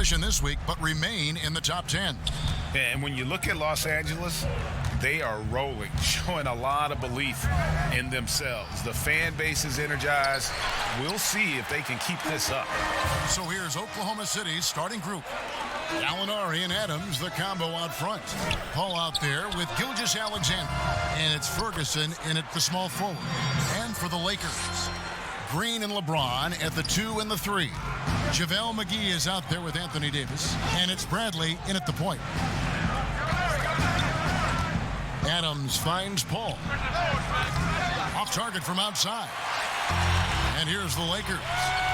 competition this week, but remain in the top 10. And when you look at Los Angeles, they are rolling, showing a lot of belief in themselves. The fan base is energized. We'll see if they can keep this up. So here's Oklahoma City's starting group. Gallinari and Adams, the combo out front. Paul out there with Gilgeous-Alexander. And it's Ferguson in at the small forward. And for the Lakers, Green and LeBron at the 2 and the 3. JaVale McGee is out there with Anthony Davis. And it's Bradley in at the point. Adams finds Paul. Off target from outside. And here's the Lakers.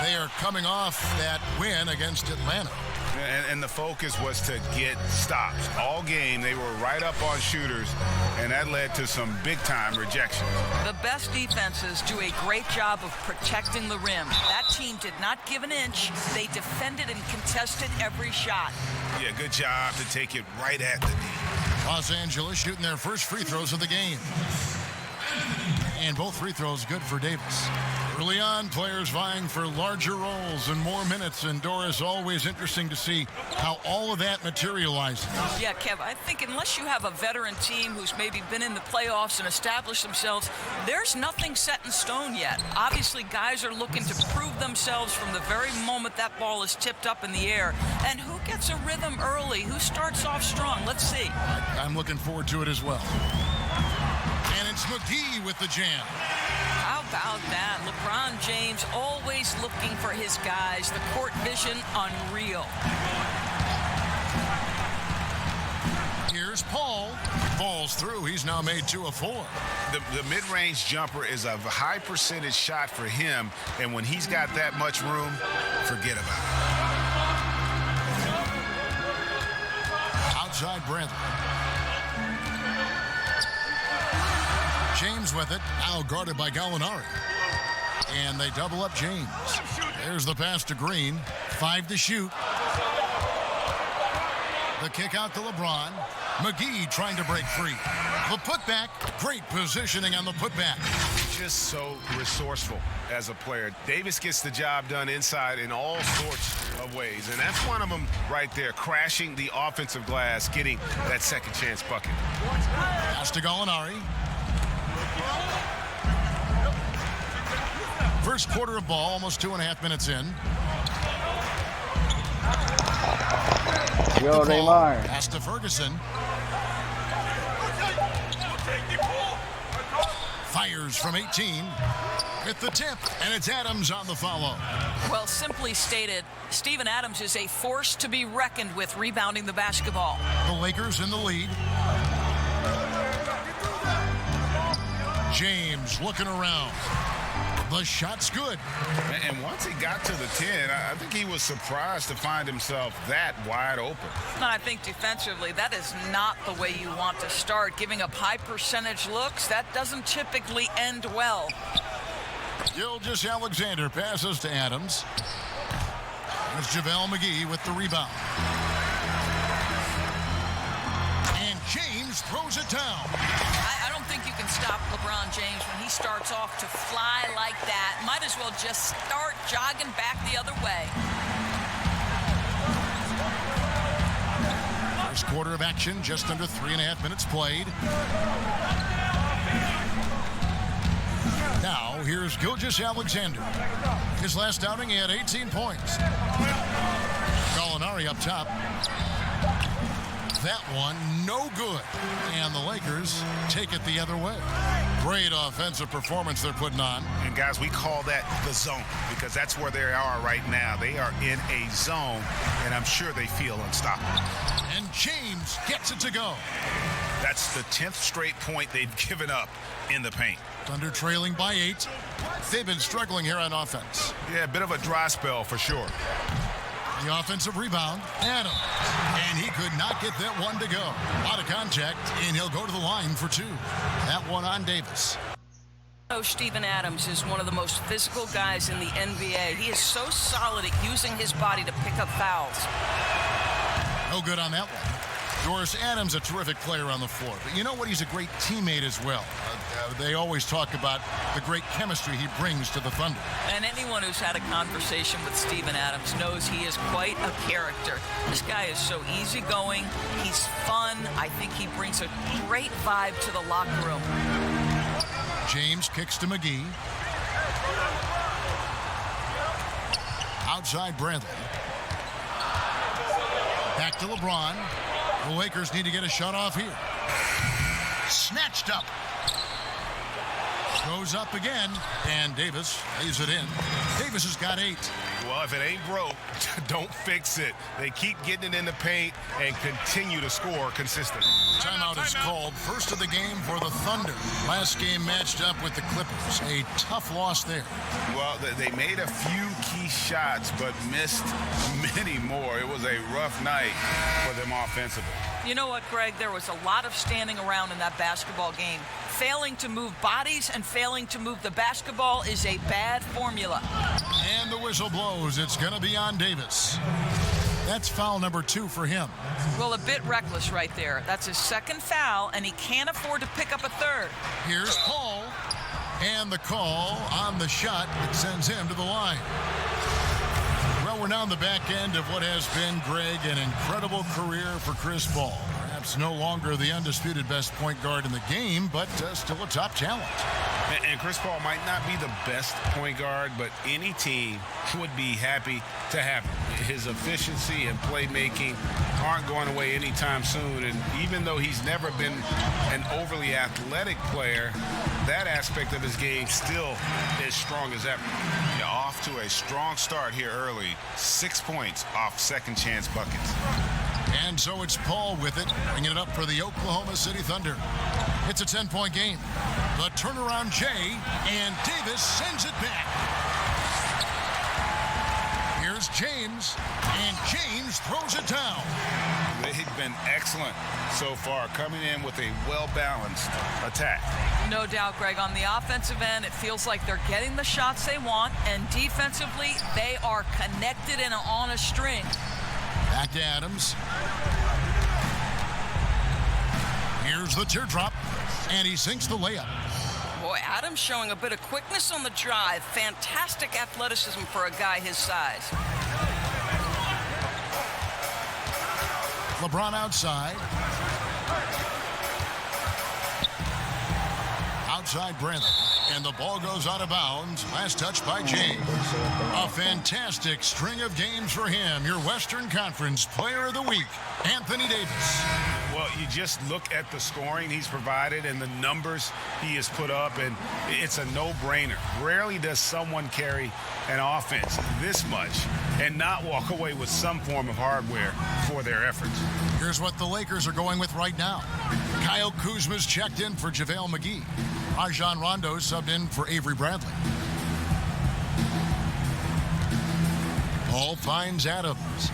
They are coming off that win against Atlanta. And the focus was to get stops. All game, they were right up on shooters, and that led to some big-time rejection. The best defenses do a great job of protecting the rim. That team did not give an inch. They defended and contested every shot. Yeah, good job to take it right at the knee. Los Angeles shooting their first free throws of the game. And both free throws good for Davis. Early on, players vying for larger roles and more minutes, and Doris, always interesting to see how all of that materializes. Yeah, Kev, I think unless you have a veteran team who's maybe been in the playoffs and established themselves, there's nothing set in stone yet. Obviously, guys are looking to prove themselves from the very moment that ball is tipped up in the air. And who gets a rhythm early? Who starts off strong? Let's see. I'm looking forward to it as well. And it's McGee with the jam. How about that? LeBron James always looking for his guys. The court vision, unreal. Here's Paul. Falls through. He's now made 2 of 4. The mid-range jumper is a high percentage shot for him, and when he's got that much room, forget about it. Outside Bradley. James with it, now guarded by Gallinari. And they double up James. There's the pass to Green. 5 to shoot. The kick out to LeBron. McGee trying to break free. The putback, great positioning on the putback. Just so resourceful as a player. Davis gets the job done inside in all sorts of ways. And that's one of them right there, crashing the offensive glass, getting that second chance bucket. Pass to Gallinari. First quarter of ball, almost 2.5 minutes in. Yo, Neymar. Pass to Ferguson. Fires from 18. With the tip, and it's Adams on the follow. Well, simply stated, Steven Adams is a force to be reckoned with rebounding the basketball. The Lakers in the lead. James looking around. The shot's good. And once he got to the 10, I think he was surprised to find himself that wide open. And I think defensively, that is not the way you want to start. Giving up high percentage looks, that doesn't typically end well. Gilgeous-Alexander passes to Adams. There's JaVale McGee with the rebound. And James throws it down. I don't think you can stop LeBron James when he starts off to fly like that. Might as well just start jogging back the other way. First quarter of action, just under 3.5 minutes played. Now, here's Gilgeous-Alexander. His last outing, he had 18 points. Gallinari up top. That one, no good. And the Lakers take it the other way. Great offensive performance they're putting on. And, guys, we call that the zone because that's where they are right now. They are in a zone, and I'm sure they feel unstoppable. And James gets it to go. That's the 10th straight point they've given up in the paint. Thunder trailing by 8. They've been struggling here on offense. Yeah, a bit of a dry spell for sure. The offensive rebound, Adams. And he could not get that one to go. Out of contact, and he'll go to the line for 2. That one on Davis. Steven Adams is one of the most physical guys in the NBA. He is so solid at using his body to pick up fouls. No good on that one. Doris Adams, a terrific player on the floor. But you know what? He's a great teammate as well. They always talk about the great chemistry he brings to the Thunder. And anyone who's had a conversation with Steven Adams knows he is quite a character. This guy is so easygoing. He's fun. I think he brings a great vibe to the locker room. James kicks to McGee. Outside Bradley. Back to LeBron. The Lakers need to get a shot off here. Snatched up. Goes up again, and Davis lays it in. Davis has got 8. Well, if it ain't broke, don't fix it. They keep getting it in the paint and continue to score consistently. Timeout is called. First of the game for the Thunder. Last game matched up with the Clippers. A tough loss there. Well, they made a few key shots, but missed many more. It was a rough night for them offensively. You know what, Greg? There was a lot of standing around in that basketball game. Failing to move bodies and failing to move the basketball is a bad formula. And the whistle blows. It's going to be on Davis. That's foul number 2 for him. Well, a bit reckless right there. That's his second foul, and he can't afford to pick up a third. Here's Paul. And the call on the shot that sends him to the line. Well, we're now on the back end of what has been, Greg, an incredible career for Chris Paul. Perhaps no longer the undisputed best point guard in the game, but still a top talent. And Chris Paul might not be the best point guard, but any team would be happy to have him. His efficiency and playmaking aren't going away anytime soon. And even though he's never been an overly athletic player, that aspect of his game still is strong as ever. Yeah, off to a strong start here early. 6 points off second chance buckets. And so it's Paul with it, bringing it up for the Oklahoma City Thunder. It's a 10-point game. The turnaround Jay, and Davis sends it back. Here's James, and James throws it down. They've been excellent so far, coming in with a well-balanced attack. No doubt, Greg. On the offensive end, it feels like they're getting the shots they want, and defensively, they are connected and on a string. Back to Adams. Here's the teardrop, and he sinks the layup. Boy, Adams showing a bit of quickness on the drive. Fantastic athleticism for a guy his size. LeBron outside. Outside Bradley. And the ball goes out of bounds. Last touch by James. A fantastic string of games for him. Your Western Conference Player of the Week, Anthony Davis. Well, you just look at the scoring he's provided and the numbers he has put up, and it's a no-brainer. Rarely does someone carry an offense this much and not walk away with some form of hardware for their efforts. Here's what the Lakers are going with right now. Kyle Kuzma's checked in for JaVale McGee. Rajon Rondo subbed in for Avery Bradley. Paul finds Adams.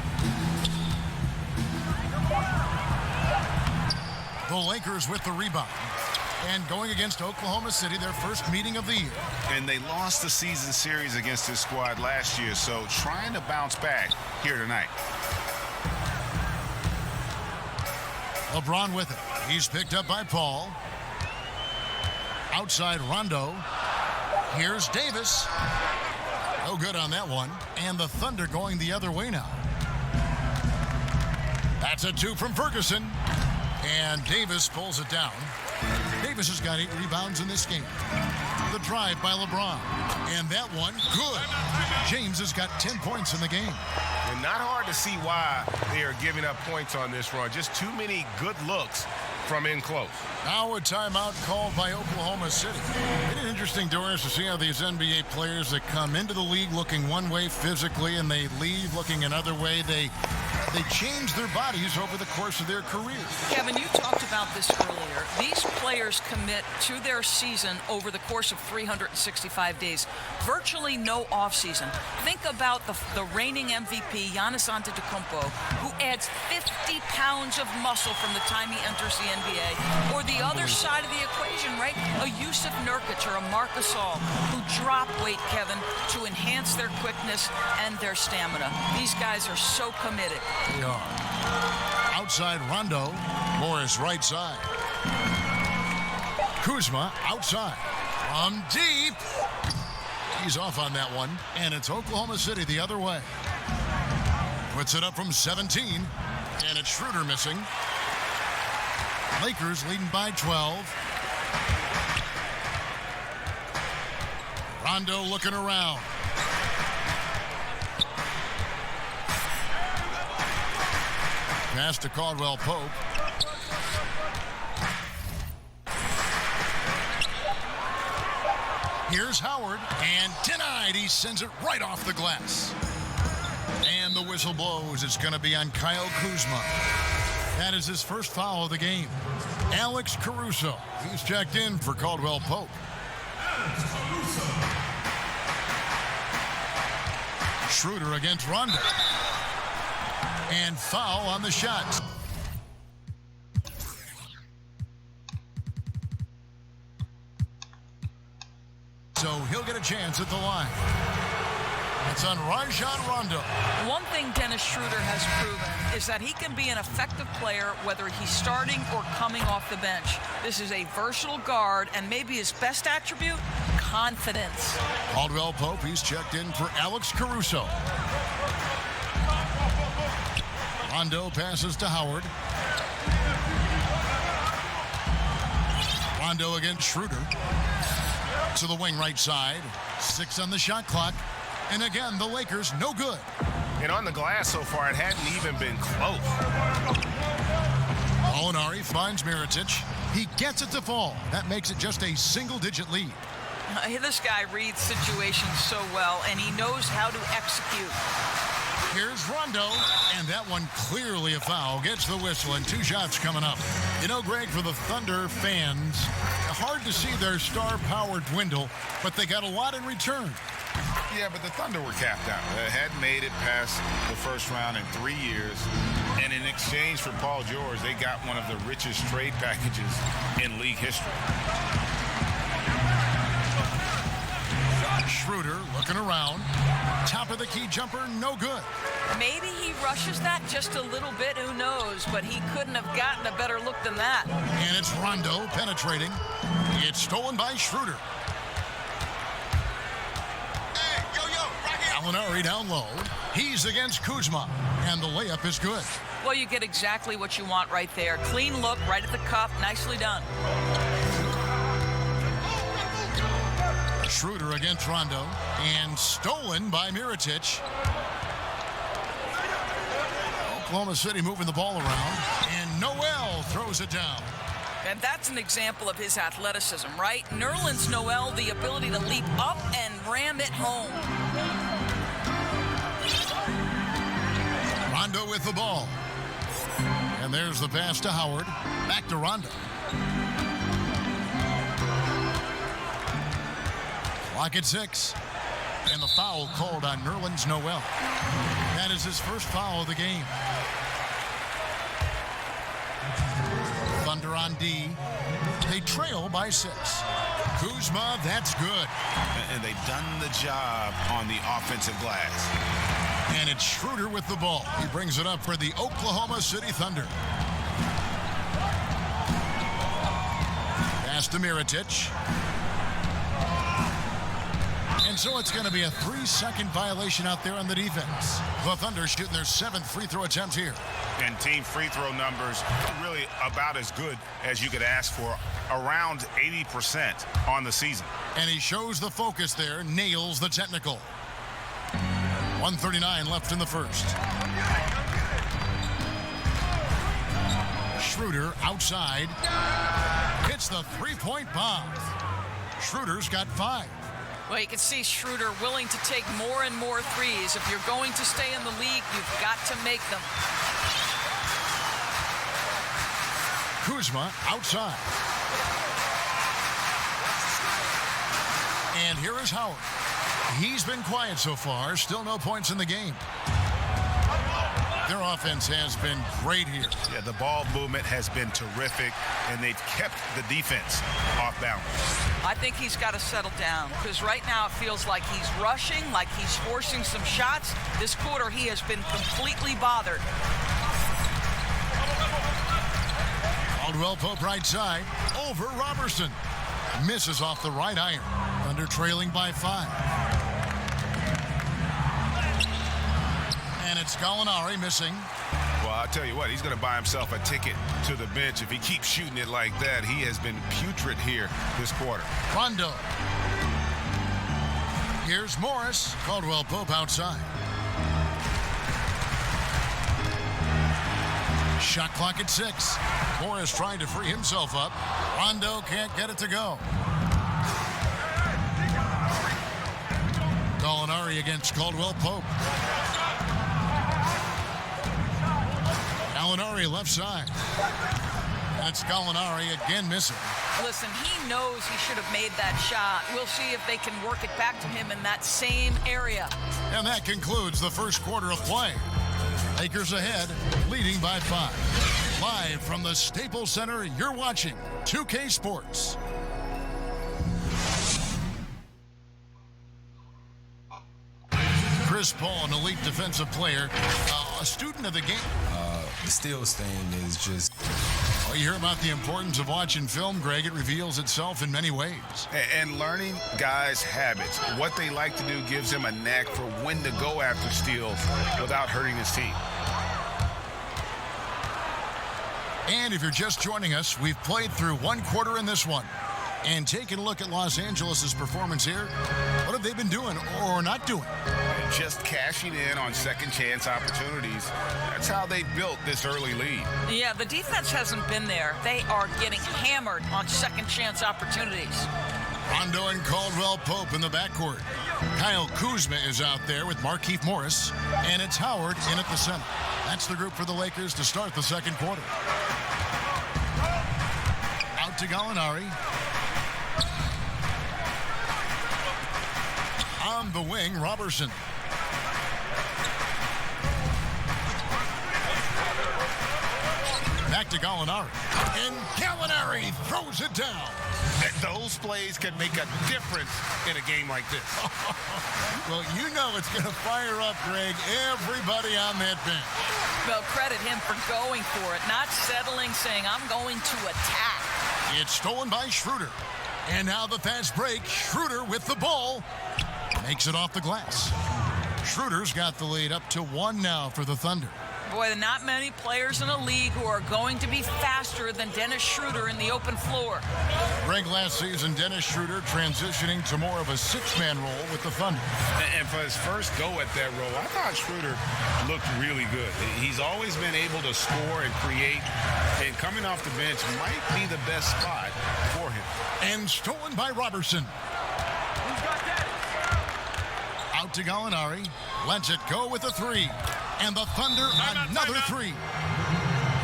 The Lakers with the rebound. And going against Oklahoma City, their first meeting of the year. And they lost the season series against this squad last year, so trying to bounce back here tonight. LeBron with it. He's picked up by Paul. Outside Rondo. Here's Davis. No good on that one. And the Thunder going the other way now. That's a 2 from Ferguson. And Davis pulls it down. Davis has got 8 rebounds in this game. The drive by LeBron. And that one, good. James has got 10 points in the game. And not hard to see why they are giving up points on this run. Just too many good looks from in close. Now a timeout called by Oklahoma City. It is interesting, Doris, to see how these NBA players that come into the league looking one way physically and they leave looking another way, they change their bodies over the course of their career. Kevin, you talked about this earlier. These players commit to their season over the course of 365 days. Virtually no offseason. Think about the reigning MVP, Giannis Antetokounmpo, who adds 50 pounds of muscle from the time he enters the NBA. Or the other side of the equation, right? A Yusuf Nurkic or a Marc Gasol who drop weight, Kevin, to enhance their quickness and their stamina. These guys are so committed. They are. Outside Rondo. Morris right side. Kuzma outside. From deep. He's off on that one. And it's Oklahoma City the other way. Puts it up from 17. And it's Schroeder missing. Lakers leading by 12. Rondo looking around. Pass to Caldwell Pope. Here's Howard, and denied. He sends it right off the glass. And the whistle blows. It's going to be on Kyle Kuzma. That is his first foul of the game. Alex Caruso. He's checked in for Caldwell Pope. Schroeder against Rondo. And foul on the shot. So he'll get a chance at the line. It's on Rajon Rondo. One thing Dennis Schroeder has proven is that he can be an effective player whether he's starting or coming off the bench. This is a versatile guard, and maybe his best attribute, confidence. Caldwell Pope, he's checked in for Alex Caruso. Rondo passes to Howard. Rondo against Schroeder. To the wing right side. 6 on the shot clock. And again, the Lakers no good. And on the glass so far, it hadn't even been close. Molinari finds Mirotic. He gets it to fall. That makes it just a single-digit lead. This guy reads situations so well, and he knows how to execute. Here's Rondo, and that one clearly a foul. Gets the whistle, and 2 shots coming up. You know, Greg, for the Thunder fans, hard to see their star power dwindle, but they got a lot in return. Yeah, but the Thunder were capped out. They hadn't made it past the first round in 3 years. And in exchange for Paul George, they got one of the richest trade packages in league history. Schroeder looking around. Top of the key jumper, no good. Maybe he rushes that just a little bit, who knows, but he couldn't have gotten a better look than that. And it's Rondo penetrating. It's stolen by Schroeder. Gallinari down low. He's against Kuzma, and the layup is good. Well, you get exactly what you want right there. Clean look, right at the cup, nicely done. Schroeder against Rondo, and stolen by Mirotic. Oklahoma City moving the ball around, and Noel throws it down. And that's an example of his athleticism, right? Nerlens Noel, the ability to leap up and ram it home. Rondo with the ball. And there's the pass to Howard. Back to Rondo. Clock at 6. And the foul called on Nerlens Noel. That is his first foul of the game. Thunder on D. They trail by 6. Kuzma, that's good. And they've done the job on the offensive glass. And it's Schroeder with the ball. He brings it up for the Oklahoma City Thunder. Pass to Mirotic. And so it's going to be a 3-second violation out there on the defense. The Thunder shooting their 7th free throw attempts here. And team free throw numbers really about as good as you could ask for, around 80% on the season. And he shows the focus there, nails the technical. 1:39 left in the first. Schroeder outside. Hits the three-point bomb. Schroeder's got 5. Well, you can see Schroeder willing to take more and more threes. If you're going to stay in the league, you've got to make them. Kuzma outside. And here is Howard. He's been quiet so far. Still no points in the game. Their offense has been great here. Yeah, the ball movement has been terrific, and they've kept the defense off balance. I think he's got to settle down, because right now it feels like he's rushing, like he's forcing some shots. This quarter, he has been completely bothered. Caldwell Pope right side over Robertson. Misses off the right iron. Thunder trailing by 5. And it's Gallinari missing. Well, I'll tell you what, he's going to buy himself a ticket to the bench. If he keeps shooting it like that, he has been putrid here this quarter. Rondo. Here's Morris. Caldwell Pope outside. Shot clock at 6. Morris trying to free himself up. Rondo can't get it to go. Gallinari against Caldwell Pope. Gallinari left side. That's Gallinari again missing. Listen, he knows he should have made that shot. We'll see if they can work it back to him in that same area. And that concludes the first quarter of play. Lakers ahead, leading by 5. Live from the Staples Center, you're watching 2K Sports. Chris Paul, an elite defensive player, a student of the game. The steals thing is just... Well, you hear about the importance of watching film, Greg. It reveals itself in many ways. And learning guys' habits. What they like to do gives him a knack for when to go after steals without hurting his team. And if you're just joining us, we've played through one quarter in this one. And taking a look at Los Angeles' performance here, what have they been doing or not doing? Just cashing in on second chance opportunities. That's how they built this early lead. Yeah, the defense hasn't been there. They are getting hammered on second chance opportunities. Rondo and Caldwell Pope in the backcourt. Kyle Kuzma is out there with Markieff Morris. And it's Howard in at the center. That's the group for the Lakers to start the second quarter. Out to Gallinari. On the wing, Robertson. Back to Gallinari. And Gallinari throws it down. Those plays can make a difference in a game like this. Well, you know it's going to fire up, Greg, everybody on that bench. Well, credit him for going for it, not settling, saying, I'm going to attack. It's stolen by Schroeder. And now the fast break. Schroeder with the ball. Makes it off the glass. Schroeder's got the lead up to 1 now for the Thunder. Boy, not many players in the league who are going to be faster than Dennis Schroeder in the open floor. Greg, last season, Dennis Schroeder transitioning to more of a 6-man role with the Thunder. And for his first go at that role, I thought Schroeder looked really good. He's always been able to score and create, and coming off the bench might be the best spot for him. And stolen by Robertson. Out to Gallinari. Lets it go with a 3. And the Thunder, another 3.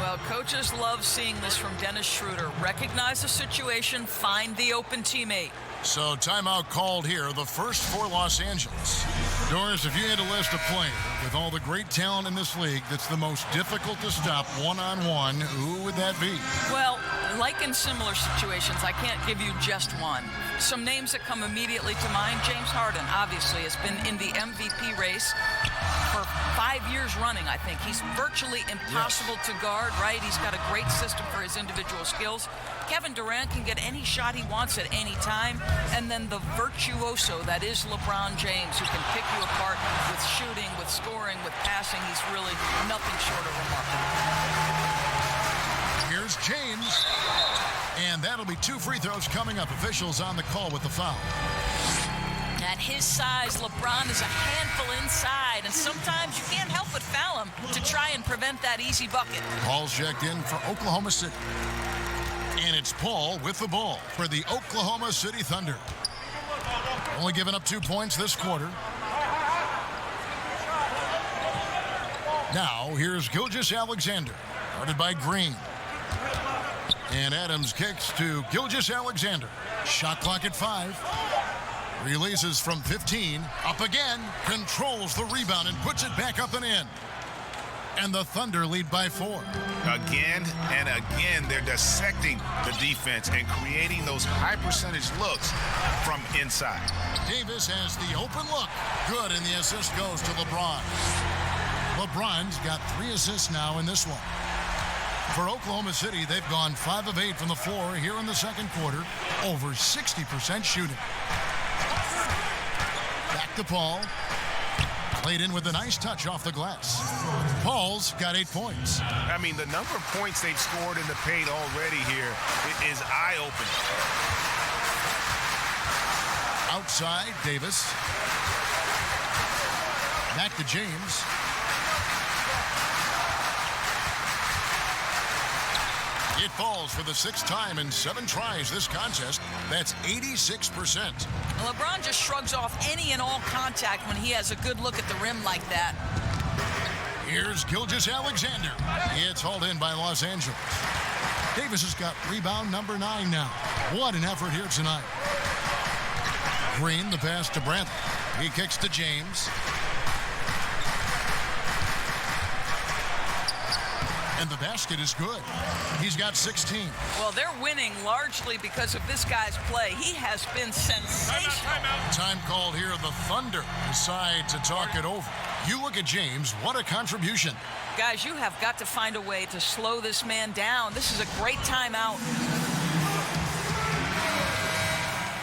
Well, coaches love seeing this from Dennis Schroeder. Recognize the situation, find the open teammate. So timeout called here, the first for Los Angeles. Doris, if you had a list of players with all the great talent in this league that's the most difficult to stop one-on-one, who would that be? Well, like in similar situations, I can't give you just one. Some names that come immediately to mind, James Harden, obviously, has been in the MVP race for 5 years running, I think. He's virtually impossible to guard, right? He's got a great system for his individual skills. Kevin Durant can get any shot he wants at any time. And then the virtuoso that is LeBron James, who can pick you apart with shooting, with scoring, with passing. He's really nothing short of remarkable. Here's James. And that'll be 2 free throws coming up. Officials on the call with the foul. At his size, LeBron is a handful inside, and sometimes you can't help but foul him to try and prevent that easy bucket. Paul's checked in for Oklahoma City. And it's Paul with the ball for the Oklahoma City Thunder. Only giving up 2 points this quarter. Now, here's Gilgeous-Alexander, guarded by Green. And Adams kicks to Gilgeous-Alexander. Shot clock at 5. Releases from 15. Up again. Controls the rebound and puts it back up and in. And the Thunder lead by 4. Again and again, they're dissecting the defense and creating those high percentage looks from inside. Davis has the open look. Good, and the assist goes to LeBron. LeBron's got 3 assists now in this one. For Oklahoma City, they've gone 5 of 8 from the floor here in the second quarter, over 60% shooting. Back to Paul. Played in with a nice touch off the glass. Paul's got 8 points. I mean, the number of points they've scored in the paint already here is eye-opening. Outside, Davis. Back to James. It falls for the 6th time in 7 tries this contest. That's 86%. LeBron just shrugs off any and all contact when he has a good look at the rim like that. Here's Gilgeous-Alexander. It's hauled in by Los Angeles. Davis has got rebound number 9 now. What an effort here tonight. Green, the pass to Bradley. He kicks to James. And the basket is good. He's got 16. Well, they're winning largely because of this guy's play. He has been sensational. Time called here. The Thunder decide to talk it over. You look at James. What a contribution. Guys, you have got to find a way to slow this man down. This is a great timeout.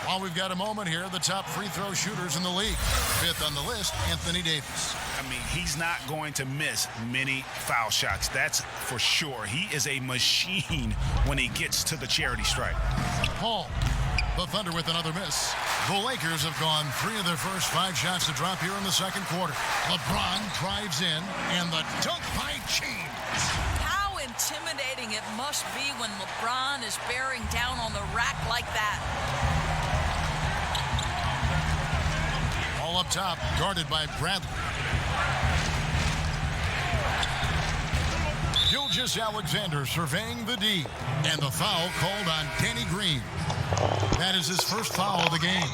While we've got a moment here, the top free throw shooters in the league. 5th on the list, Anthony Davis. I mean, he's not going to miss many foul shots. That's for sure. He is a machine when he gets to the charity stripe. Paul, the Thunder with another miss. The Lakers have gone 3 of their first 5 shots to drop here in the second quarter. LeBron drives in, and the dunk by James. How intimidating it must be when LeBron is bearing down on the rack like that. All up top, guarded by Bradley. Gilgeous-Alexander surveying the D. And the foul called on Danny Green. That is his first foul of the game.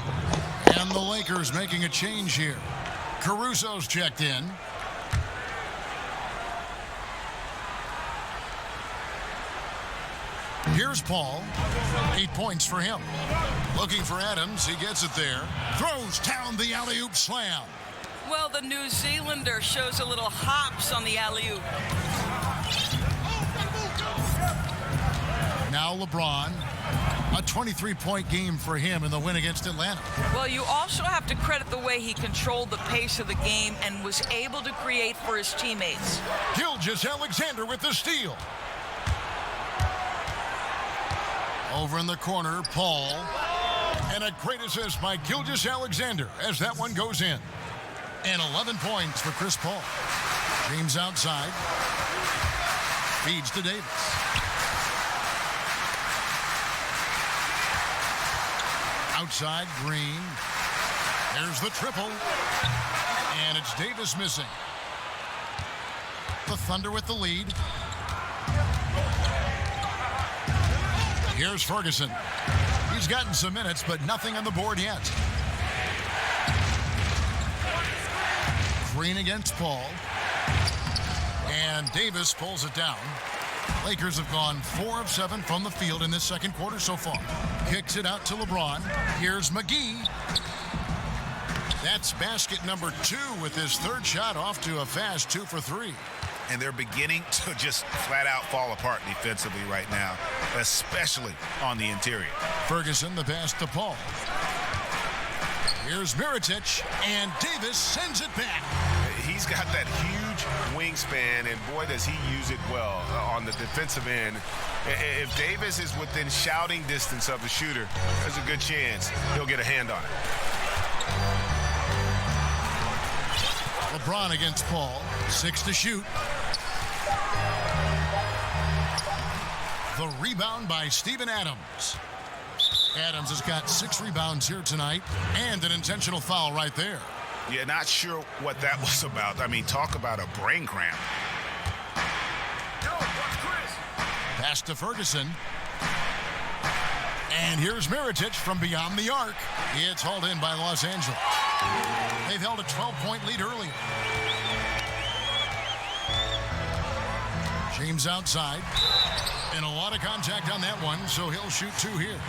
And the Lakers making a change here. Caruso's checked in. Here's Paul. 8 points for him. Looking for Adams. He gets it there. Throws down the alley-oop slam. Well, the New Zealander shows a little hops on the alley-oop. Now LeBron. A 23-point game for him in the win against Atlanta. Well, you also have to credit the way he controlled the pace of the game and was able to create for his teammates. Gilgeous-Alexander with the steal. Over in the corner, Paul. And a great assist by Gilgeous-Alexander as that one goes in. And 11 points for Chris Paul. James outside. Feeds to Davis. Outside, Green. There's the triple. And it's Davis missing. The Thunder with the lead. Here's Ferguson. He's gotten some minutes, but nothing on the board yet. Green against Paul. And Davis pulls it down. Lakers have gone 4 of 7 from the field in this second quarter so far. Kicks it out to LeBron. Here's McGee. That's basket number 2 with his 3rd shot off to a fast 2 for 3. And they're beginning to just flat out fall apart defensively right now, especially on the interior. Ferguson, the pass to Paul. Here's Mirotic, and Davis sends it back. He's got that huge wingspan, and boy, does he use it well on the defensive end. If Davis is within shouting distance of the shooter, there's a good chance he'll get a hand on it. LeBron against Paul. 6 to shoot. The rebound by Steven Adams. Adams has got 6 rebounds here tonight and an intentional foul right there. Yeah, not sure what that was about. I mean, talk about a brain cramp. Pass to Ferguson. And here's Mirotic from beyond the arc. It's hauled in by Los Angeles. They've held a 12-point lead earlier. James outside. And a lot lot of contact on that one, so he'll shoot two here.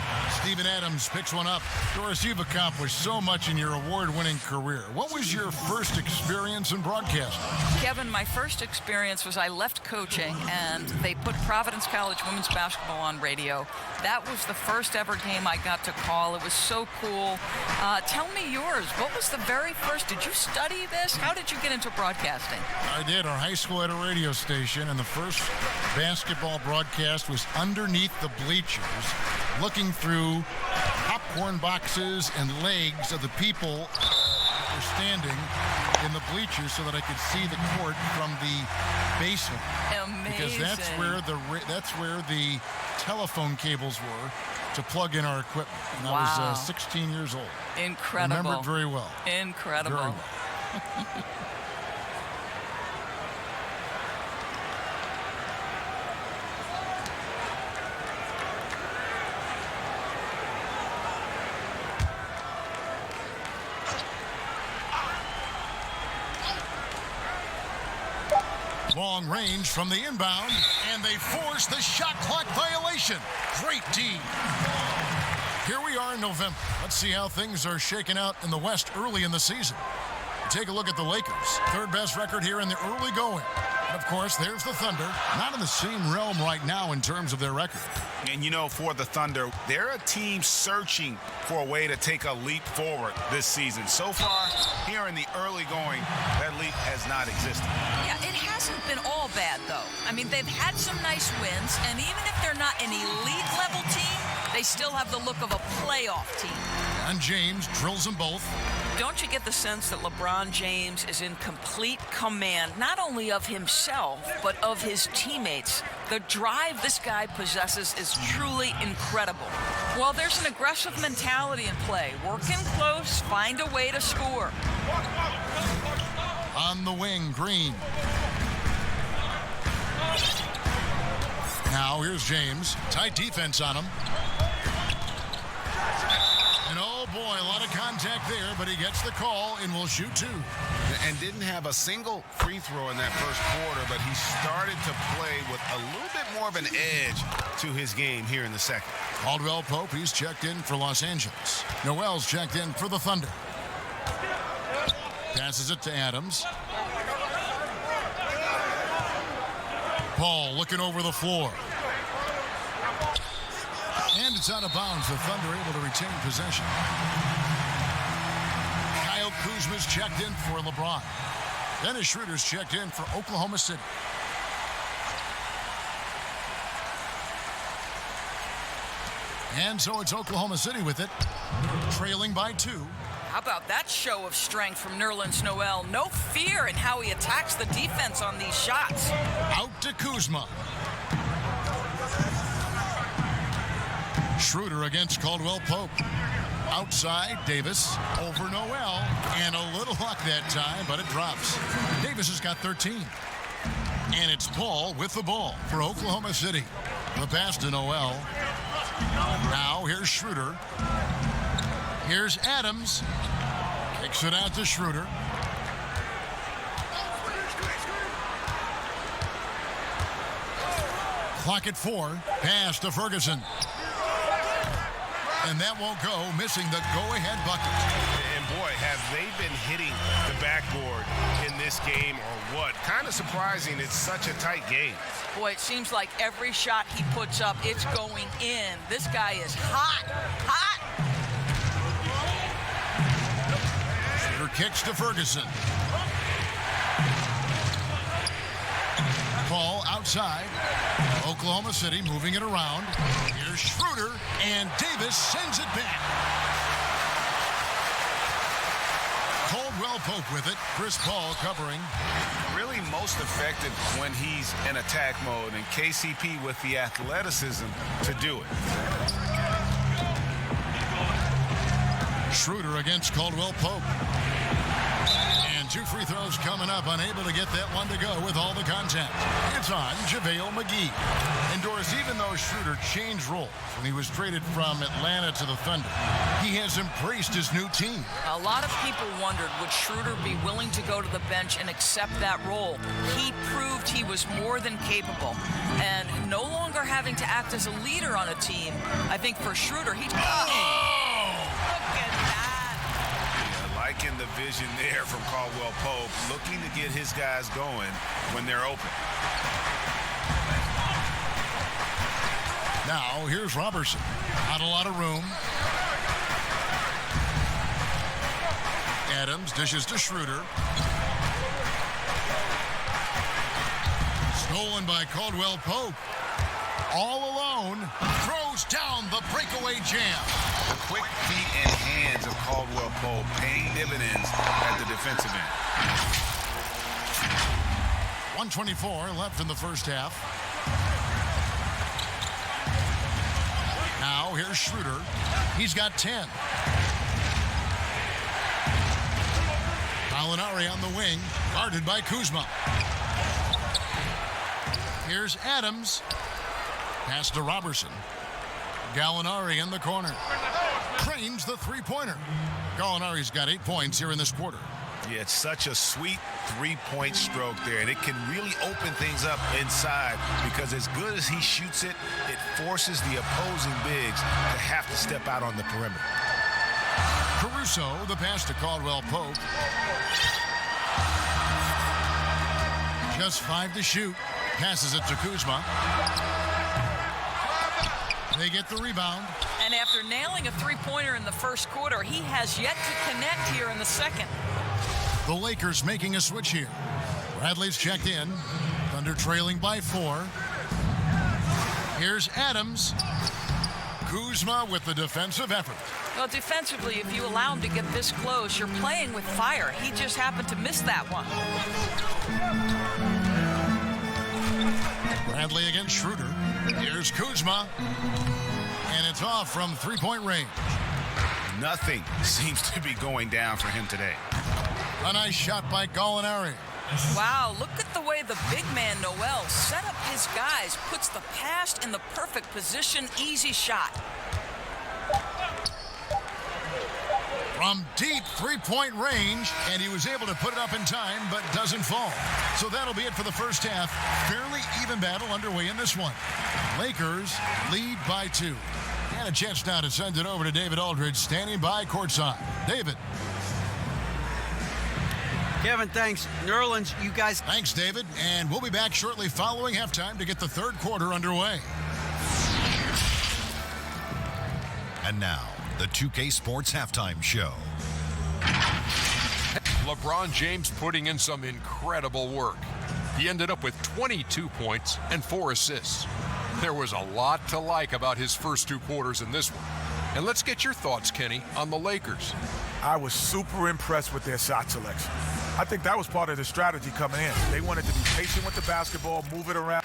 Steven Adams picks one up. Doris, you've accomplished so much in your award-winning career. What was your first experience in broadcasting? Kevin, my first experience was I left coaching, and they put Providence College women's basketball on radio. That was the first ever game I got to call. It was so cool. Tell me yours. What was the very first? Did you study this? How did you get into broadcasting? I did. Our high school had a radio station, and the first basketball broadcast was underneath the bleachers, looking through popcorn boxes and legs of the people that were standing in the bleachers so that I could see the court from the basement. Amazing. Because that's where the telephone cables were to plug in our equipment. And I was 16 years old. Incredible. Remember it very well. Incredible. Very well. Long range from the inbound, and they force the shot clock violation. Great D. Here we are in November. Let's see how things are shaking out in the West early in the season. Take a look at the Lakers. Third best record here in the early going. And of course, there's the Thunder. Not in the same realm right now in terms of their record. And you know, for the Thunder, they're a team searching for a way to take a leap forward this season. So far, here in the early going, that leap has not existed. Yeah, it hasn't been all bad, though. I mean, they've had some nice wins, and even if they're not an elite-level team, they still have the look of a playoff team. And James drills them both. Don't you get the sense that LeBron James is in complete command, not only of himself, but of his teammates? The drive this guy possesses is truly incredible. Well, there's an aggressive mentality in play. Work in close, find a way to score. On the wing, Green. Now here's James. Tight defense on him. And oh boy, a lot of contact there, but he gets the call and will shoot two. And didn't have a single free throw in that first quarter, but he started to play with a little bit more of an edge to his game here in the second. Caldwell Pope, he's checked in for Los Angeles. Noel's checked in for the Thunder. Passes it to Adams. Paul looking over the floor. And it's out of bounds. The Thunder able to retain possession. Kyle Kuzma's checked in for LeBron. Dennis Schroeder's checked in for Oklahoma City. And so it's Oklahoma City with it, trailing by 2. How about that show of strength from Nerlens Noel? No fear in how he attacks the defense on these shots. Out to Kuzma. Schroeder against Caldwell Pope. Outside, Davis over Noel. And a little luck that time, but it drops. Davis has got 13. And it's Paul with the ball for Oklahoma City. The pass to Noel. Now here's Schroeder. Here's Adams. Kicks it out to Schroeder. Clock at 4. Pass to Ferguson. And that won't go, missing the go-ahead bucket. And boy, have they been hitting the backboard in this game or what? Kind of surprising. It's such a tight game. Boy, it seems like every shot he puts up, it's going in. This guy is hot, hot. Schroeder kicks to Ferguson. Ball outside. Oklahoma City moving it around. Here's Schroeder, and Davis sends it back. Caldwell Pope with it. Chris Paul covering. Really most effective when he's in attack mode, and KCP with the athleticism to do it. Schroeder against Caldwell Pope. And 2 free throws coming up, unable to get that one to go with all the contact. It's on JaVale McGee. And Doris, even though Schroeder changed roles when he was traded from Atlanta to the Thunder, He has embraced his new team. A lot of people wondered, would Schroeder be willing to go to the bench and accept that role? He proved he was more than capable. And no longer having to act as a leader on a team, I think for Schroeder, he... Oh! Look at that. Yeah, liking the vision there from Caldwell Pope, looking to get his guys going when they're open. Now, here's Robertson. Not a lot of room. Adams dishes to Schroeder. Stolen by Caldwell Pope. All alone. Throws down the breakaway jam. The quick feet and hands of Caldwell Pope paying dividends at the defensive end. 1:24 left in the first half. Now here's Schroeder. He's got 10. Gallinari on the wing, guarded by Kuzma. Here's Adams. Pass to Robertson. Gallinari in the corner. Trains the three-pointer. Gallinari's got 8 points here in this quarter. Yeah, it's such a sweet three-point stroke there, and it can really open things up inside because as good as he shoots it, it forces the opposing bigs to have to step out on the perimeter. Caruso, the pass to Caldwell Pope. Just 5 to shoot. Passes it to Kuzma. They get the rebound. And after nailing a three-pointer in the first quarter, he has yet to connect here in the second. The Lakers making a switch here. Bradley's checked in. Thunder trailing by 4. Here's Adams. Kuzma with the defensive effort. Well, defensively, if you allow him to get this close, you're playing with fire. He just happened to miss that one. Bradley against Schroeder. Here's Kuzma. And it's off from three-point range. Nothing seems to be going down for him today. A nice shot by Gallinari. Wow, look at the way the big man, Noel, set up his guys, puts the pass in the perfect position, easy shot. From deep three-point range, and he was able to put it up in time, but doesn't fall. So that'll be it for the first half. Fairly even battle underway in this one. Lakers lead by 2. And a chance now to send it over to David Aldridge, standing by courtside. David. Kevin, thanks. New Orleans, you guys. Thanks, David. And we'll be back shortly following halftime to get the third quarter underway. And now, the 2K Sports Halftime Show. LeBron James putting in some incredible work. He ended up with 22 points and 4 assists. There was a lot to like about his first 2 quarters in this one. And let's get your thoughts, Kenny, on the Lakers. I was super impressed with their shot selection. I think that was part of the strategy coming in. They wanted to be patient with the basketball, move it around.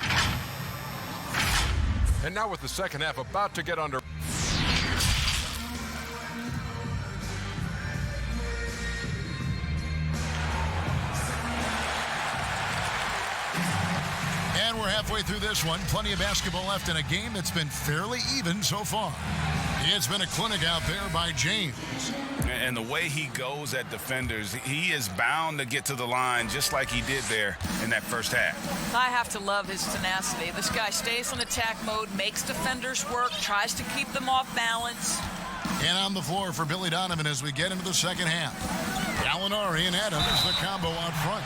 And now with the second half about to get under. And we're halfway through this one. Plenty of basketball left in a game that's been fairly even so far. It's been a clinic out there by James. And the way he goes at defenders, he is bound to get to the line just like he did there in that first half. I have to love his tenacity. This guy stays in attack mode, makes defenders work, tries to keep them off balance. And on the floor for Billy Donovan as we get into the second half. Gallinari and Adams, the combo out front.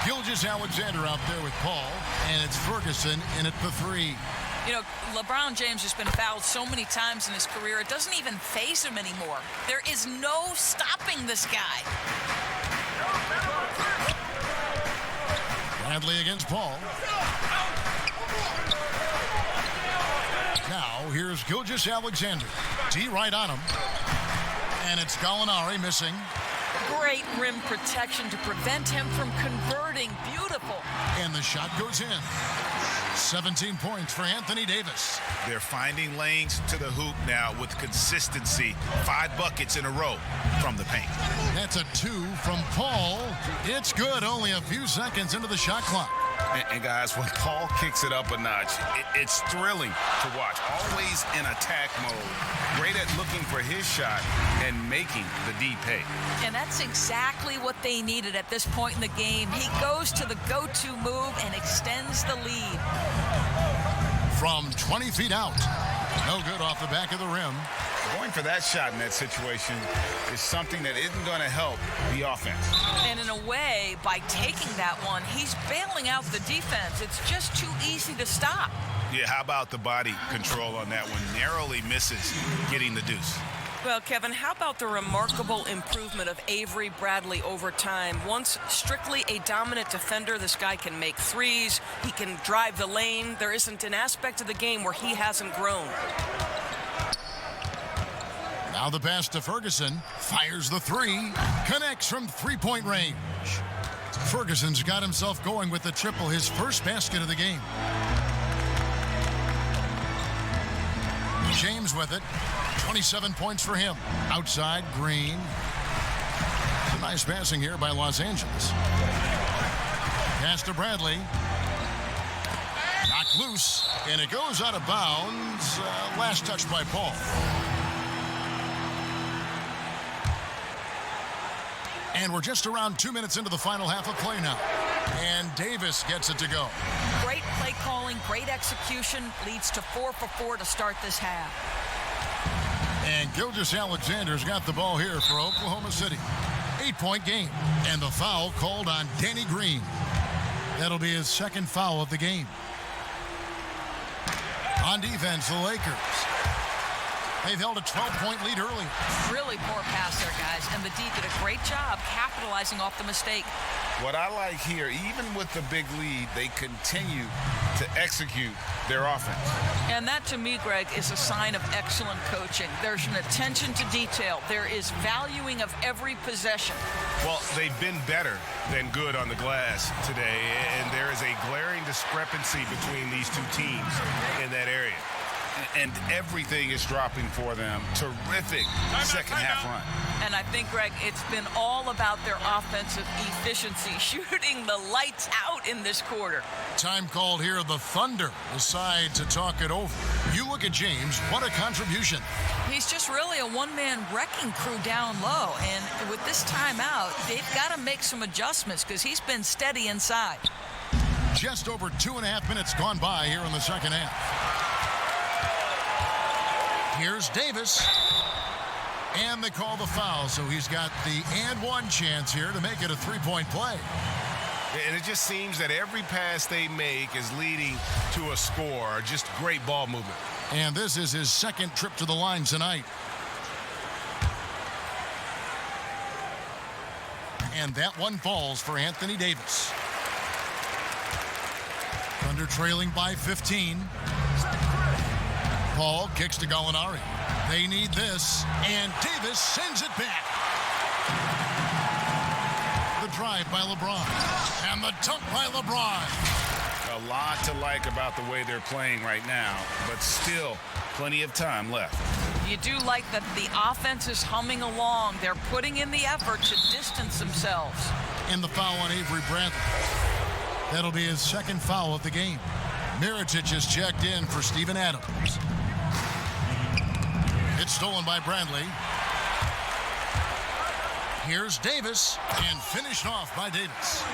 Gilgeous-Alexander out there with Paul, and it's Ferguson in at the 3. You know, LeBron James has been fouled so many times in his career, it doesn't even faze him anymore. There is no stopping this guy. Bradley against Paul. Now, here's Gilgeous-Alexander. D right on him. And it's Gallinari missing. Great rim protection to prevent him from converting. Beautiful. And the shot goes in. 17 points for Anthony Davis. They're finding lanes to the hoop now with consistency. 5 buckets in a row from the paint. That's a 2 from Paul. It's good, only a few seconds into the shot clock. And guys, when Paul kicks it up a notch, it's thrilling to watch. Always in attack mode. Great at looking for his shot and making the D pay. And that's exactly what they needed at this point in the game. He goes to the go-to move and extends the lead. From 20 feet out. No good off the back of the rim. Going for that shot in that situation is something that isn't going to help the offense. And in a way, by taking that one, he's bailing out the defense. It's just too easy to stop. Yeah, how about the body control on that one? Narrowly misses getting the deuce. Well, Kevin, how about the remarkable improvement of Avery Bradley over time? Once strictly a dominant defender, this guy can make threes. He can drive the lane. There isn't an aspect of the game where he hasn't grown. Now the pass to Ferguson. Fires the three. Connects from three-point range. Ferguson's got himself going with the triple, his first basket of the game. James with it. 27 points for him. Outside, Green. Nice passing here by Los Angeles. Pass to Bradley. Knocked loose, and it goes out of bounds. Last touch by Paul. And we're just around 2 minutes into the final half of play now. And Davis gets it to go. Great play calling, great execution, leads to 4 for 4 to start this half. And Gilgeous-Alexander's got the ball here for Oklahoma City. 8-point game. And the foul called on Danny Green. That'll be his second foul of the game. On defense, the Lakers. They've held a 12-point lead early. Really poor pass there, guys. And the D did a great job capitalizing off the mistake. What I like here, even with the big lead, they continue to execute their offense. And that, to me, Greg, is a sign of excellent coaching. There's an attention to detail. There is valuing of every possession. Well, they've been better than good on the glass today, and there is a glaring discrepancy between these two teams in that area. And everything is dropping for them. Terrific second half run. And I think, Greg, it's been all about their offensive efficiency, shooting the lights out in this quarter. Time called here. The Thunder decide to talk it over. You look at James. What a contribution. He's just really a one-man wrecking crew down low. And with this timeout, they've got to make some adjustments because he's been steady inside. Just over 2.5 minutes gone by here in the second half. Here's Davis. And they call the foul, so he's got the and one chance here to make it a three-point play. And it just seems that every pass they make is leading to a score. Just great ball movement. And this is his second trip to the line tonight. And that one falls for Anthony Davis. Thunder trailing by 15. Paul kicks to Gallinari. They need this, and Davis sends it back. The drive by LeBron, and the dunk by LeBron. A lot to like about the way they're playing right now, but still plenty of time left. You do like that the offense is humming along. They're putting in the effort to distance themselves. And the foul on Avery Bradley. That'll be his second foul of the game. Mirotic is checked in for Steven Adams. It's stolen by Bradley. Here's Davis, and finished off by Davis.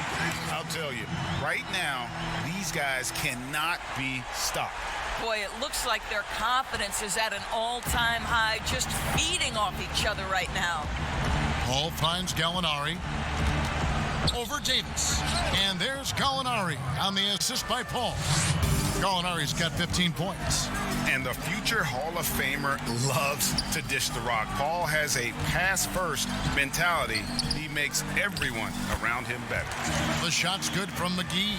I'll tell you, right now, these guys cannot be stopped. Boy, it looks like their confidence is at an all-time high, just feeding off each other right now. Paul finds Gallinari. Over Davis. And there's Gallinari on the assist by Paul. Gallinari's got 15 points. And the future Hall of Famer loves to dish the rock. Paul has a pass-first mentality. He makes everyone around him better. The shot's good from McGee.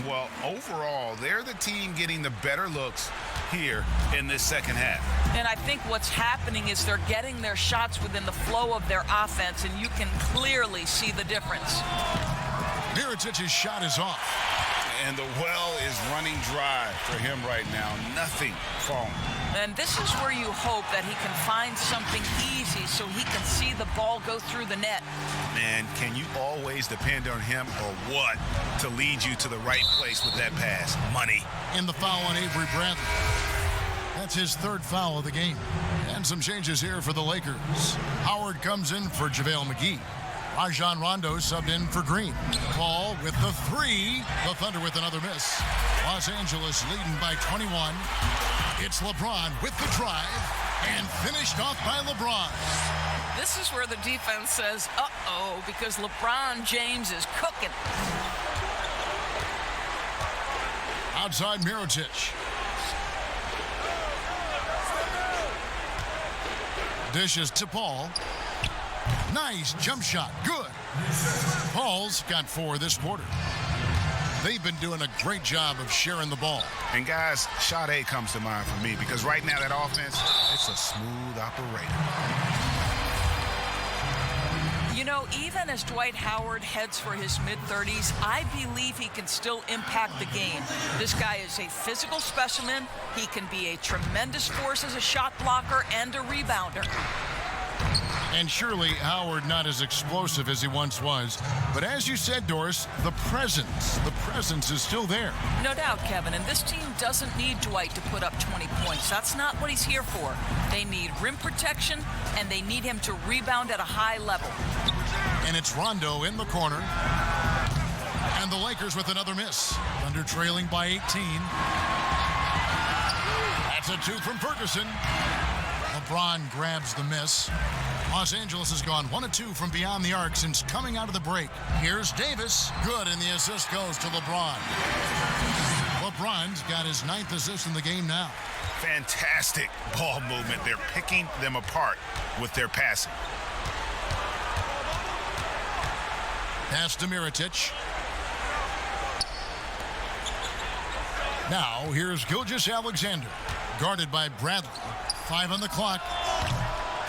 Well, overall, they're the team getting the better looks here in this second half. And I think what's happening is they're getting their shots within the flow of their offense, and you can clearly see the difference. Mirotic's shot is off. And the well is running dry for him right now. Nothing falling. And this is where you hope that he can find something easy, so he can see the ball go through the net. Man, can you always depend on him or what to lead you to the right place with that pass? Money. In the foul on Avery Bradley. That's his third foul of the game. And some changes here for the Lakers. Howard comes in for JaVale McGee. Rajon Rondo subbed in for Green. Ball with the three. The Thunder with another miss. Los Angeles leading by 21. It's LeBron with the drive and finished off by LeBron. This is where the defense says, uh-oh, because LeBron James is cooking. Outside Mirotic. Dishes to Paul. Nice jump shot. Good. Paul's got 4 this quarter. They've been doing a great job of sharing the ball. And guys, Sade comes to mind for me because right now that offense, it's a smooth operator. You know, even as Dwight Howard heads for his mid-30s, I believe he can still impact the game. This guy is a physical specimen. He can be a tremendous force as a shot blocker and a rebounder. And surely Howard not as explosive as he once was. But as you said, Doris, the presence is still there. No doubt, Kevin. And this team doesn't need Dwight to put up 20 points. That's not what he's here for. They need rim protection, and they need him to rebound at a high level. And it's Rondo in the corner. And the Lakers with another miss. Thunder trailing by 18. That's a 2 from Ferguson. LeBron grabs the miss. Los Angeles has gone 1 of 2 from beyond the arc since coming out of the break. Here's Davis. Good, and the assist goes to LeBron. LeBron's got his 9th assist in the game now. Fantastic ball movement. They're picking them apart with their passing. Pass to Mirotic. Now, here's Gilgeous-Alexander. Guarded by Bradley. 5 on the clock.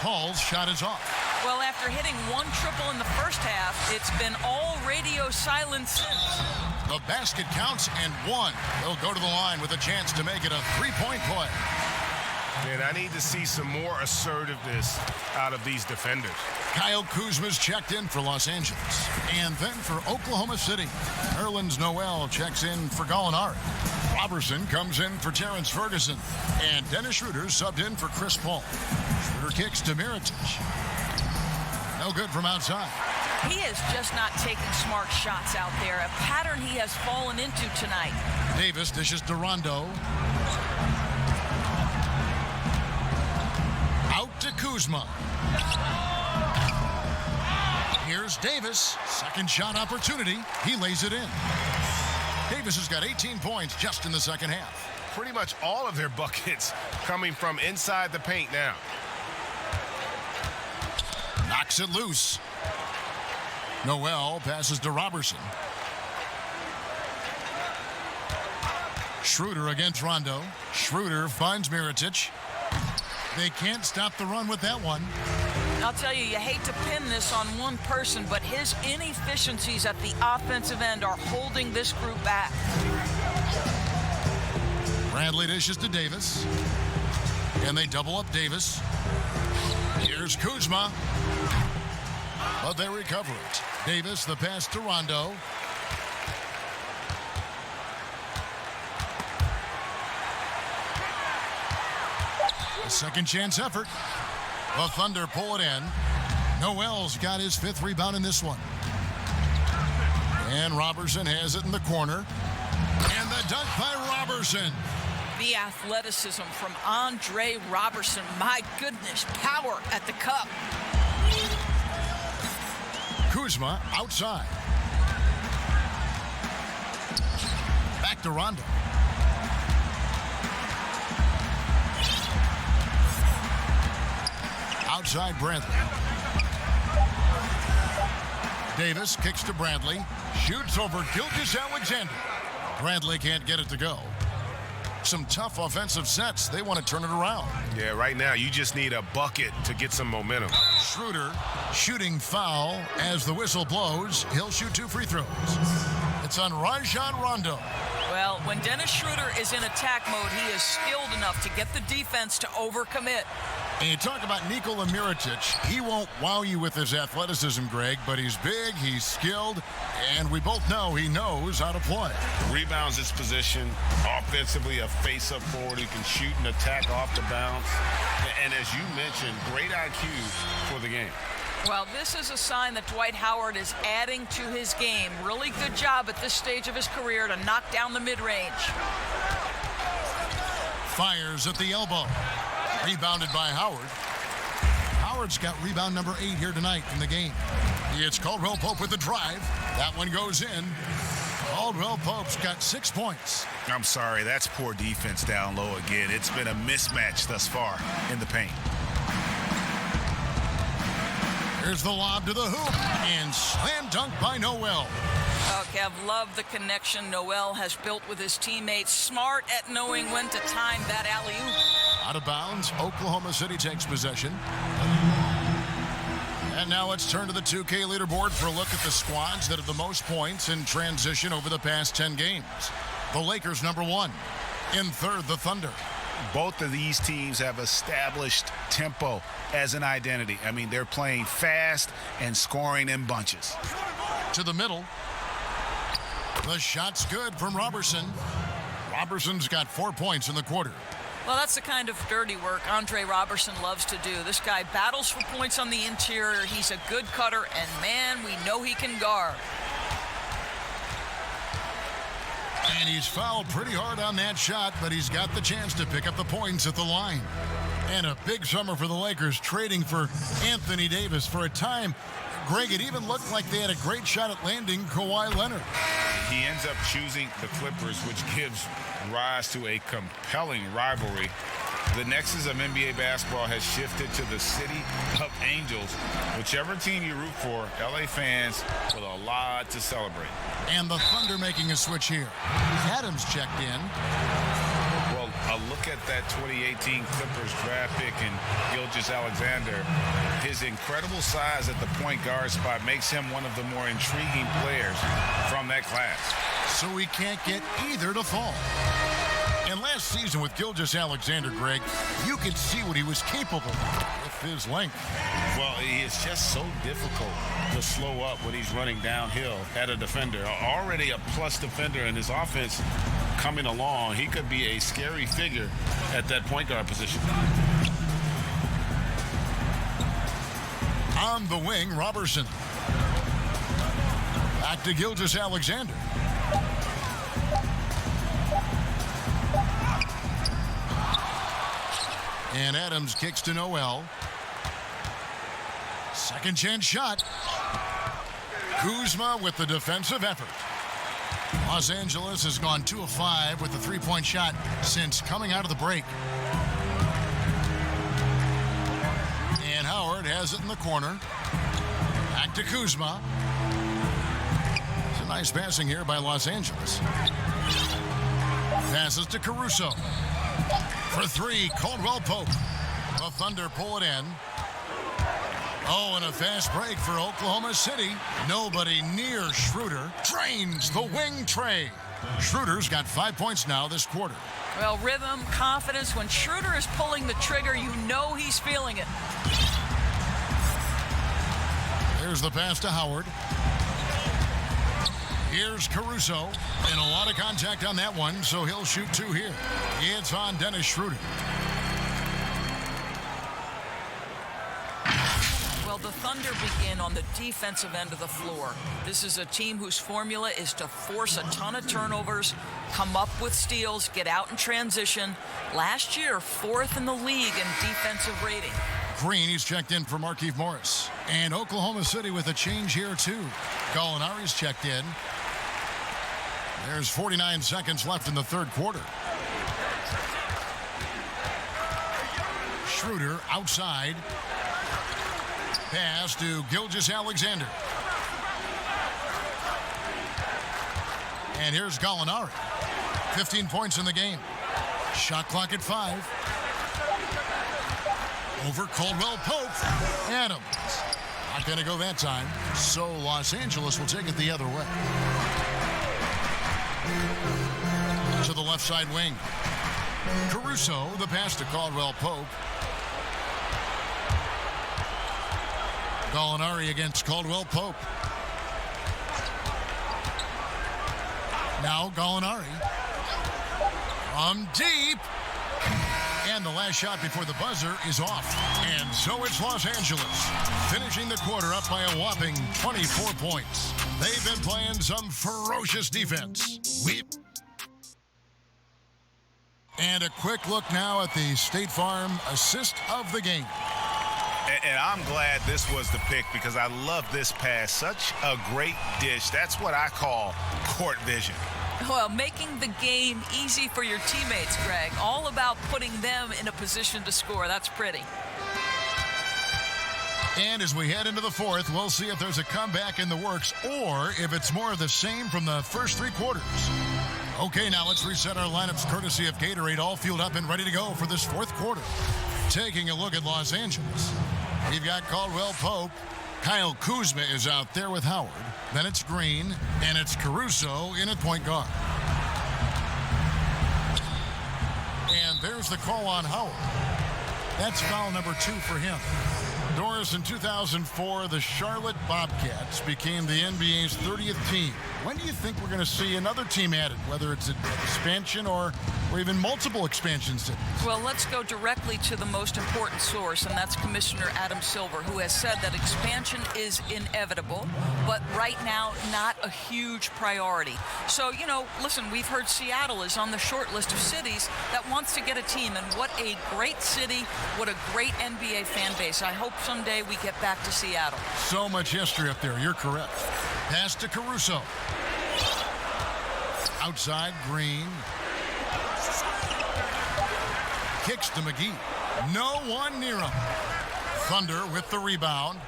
Paul's shot is off. Well, after hitting 1 triple in the first half, it's been all radio silence since. The basket counts and 1. He'll go to the line with a chance to make it a 3-point play. And I need to see some more assertiveness out of these defenders. Kyle Kuzma's checked in for Los Angeles. And then for Oklahoma City, Nerlens Noel checks in for Gallinari. Robertson comes in for Terrence Ferguson. And Dennis Schroeder subbed in for Chris Paul. Schroeder kicks to Mirotic. No good from outside. He is just not taking smart shots out there, a pattern he has fallen into tonight. Davis dishes to Rondo. Out to Kuzma. Here's Davis. Second shot opportunity. He lays it in. Davis has got 18 points just in the second half. Pretty much all of their buckets coming from inside the paint now. Knocks it loose. Noel passes to Robertson. Schroeder against Rondo. Schroeder finds Mirotic. They can't stop the run with that one. I'll tell you, you hate to pin this on one person, but his inefficiencies at the offensive end are holding this group back. Bradley dishes to Davis. And they double up Davis. Here's Kuzma. But they recover it. Davis, the pass to Rondo. A second chance effort. The Thunder pull it in. Noel's got his 5th rebound in this one. And Robertson has it in the corner. And the dunk by Robertson. The athleticism from Andre Robertson. My goodness, power at the cup. Kuzma outside. Back to Rondo. Outside Bradley. Davis kicks to Bradley. Shoots over Gilgeous-Alexander. Bradley can't get it to go. Some tough offensive sets. They want to turn it around. Yeah, right now you just need a bucket to get some momentum. Schroeder shooting foul as the whistle blows. He'll shoot 2 free throws. It's on Rajon Rondo. Well, when Dennis Schroeder is in attack mode, he is skilled enough to get the defense to overcommit. And you talk about Nikola Mirotic. He won't wow you with his athleticism, Greg, but he's big, he's skilled, and we both know he knows how to play. Rebounds his position. Offensively, a face-up forward who can shoot and attack off the bounce. And as you mentioned, great IQ for the game. Well, this is a sign that Dwight Howard is adding to his game. Really good job at this stage of his career to knock down the mid-range. Fires at the elbow. Rebounded by Howard. Howard's got rebound number 8 here tonight in the game. It's Caldwell Pope with the drive. That one goes in. Caldwell Pope's got 6 points. I'm sorry, that's poor defense down low again. It's been a mismatch thus far in the paint. Here's the lob to the hoop, and slam dunk by Noel. Oh, Kev, love the connection Noel has built with his teammates. Smart at knowing when to time that alley-oop. Out of bounds, Oklahoma City takes possession. And now let's turn to the 2K leaderboard for a look at the squads that have the most points in transition over the past 10 games. The Lakers, number 1. In third, the Thunder. Both of these teams have established tempo as an identity. I mean, they're playing fast and scoring in bunches. To the middle. The shot's good from Robertson. Robertson's got 4 points in the quarter. Well, that's the kind of dirty work Andre Robertson loves to do. This guy battles for points on the interior. He's a good cutter, and man, we know he can guard. And he's fouled pretty hard on that shot, but he's got the chance to pick up the points at the line. And a big summer for the Lakers, trading for Anthony Davis. For a time, Greg, it even looked like they had a great shot at landing Kawhi Leonard. He ends up choosing the Clippers, which gives rise to a compelling rivalry. The nexus of NBA basketball has shifted to the city of angels. Whichever team you root for, LA fans with a lot to celebrate. And the Thunder making a switch here. Adams checked in. Well, a look at that 2018 Clippers draft pick and Gilgeous-Alexander. His incredible size at the point guard spot makes him one of the more intriguing players from that class. So we can't get either to fall. And last season with Gilgeous-Alexander, Greg, you could see what he was capable of with his length. Well, it's just so difficult to slow up when he's running downhill at a defender. Already a plus defender in his offense coming along. He could be a scary figure at that point guard position. On the wing, Robertson. Back to Gilgeous-Alexander. And Adams kicks to Noel. Second chance shot. Kuzma with the defensive effort. Los Angeles has gone 2 of 5 with the three-point shot since coming out of the break. And Howard has it in the corner. Back to Kuzma. It's a nice passing here by Los Angeles. Passes to Caruso. For 3, Caldwell Pope. The Thunder pull it in. Oh, and a fast break for Oklahoma City. Nobody near Schroeder. Drains the wing tray. Schroeder's got 5 points now this quarter. Well, rhythm, confidence. When Schroeder is pulling the trigger, you know he's feeling it. There's the pass to Howard. Here's Caruso, and a lot of contact on that one, so he'll shoot 2 here. It's on Dennis Schroeder. Well, the Thunder begin on the defensive end of the floor. This is a team whose formula is to force a ton of turnovers, come up with steals, get out in transition. Last year, 4th in the league in defensive rating. Green, he's checked in for Markieff Morris. And Oklahoma City with a change here, too. Gallinari's checked in. There's 49 seconds left in the third quarter. Schroeder outside. Pass to Gilgeous-Alexander. And here's Gallinari. 15 points in the game. Shot clock at 5. Over Caldwell Pope. Adams. Not going to go that time. So Los Angeles will take it the other way. To the left side wing. Caruso, the pass to Caldwell Pope. Gallinari against Caldwell Pope. Now Gallinari. From deep. And the last shot before the buzzer is off. And so it's Los Angeles, finishing the quarter up by a whopping 24 points. They've been playing some ferocious defense. And a quick look now at the State Farm assist of the game. And I'm glad this was the pick because I love this pass. Such a great dish. That's what I call court vision. Well, making the game easy for your teammates, Greg. All about putting them in a position to score. That's pretty. And as we head into the fourth, we'll see if there's a comeback in the works or if it's more of the same from the first three quarters. Okay, now let's reset our lineups courtesy of Gatorade, all fueled up and ready to go for this fourth quarter. Taking a look at Los Angeles, we've got Caldwell Pope. Kyle Kuzma is out there with Howard. Then it's Green, and it's Caruso in at point guard. And there's the call on Howard. That's foul number 2 for him. Doris, in 2004, the Charlotte Bobcats became the NBA's 30th team. When do you think we're going to see another team added, whether it's an expansion or even multiple expansions? Well, let's go directly to the most important source, and that's Commissioner Adam Silver, who has said that expansion is inevitable, but right now, not a huge priority. So, listen, we've heard Seattle is on the short list of cities that wants to get a team, and what a great city, what a great NBA fan base. I hope someday we get back to Seattle. So much history up there. You're correct. Pass to Caruso. Outside, Green. Kicks to McGee. No one near him. Thunder with the rebound.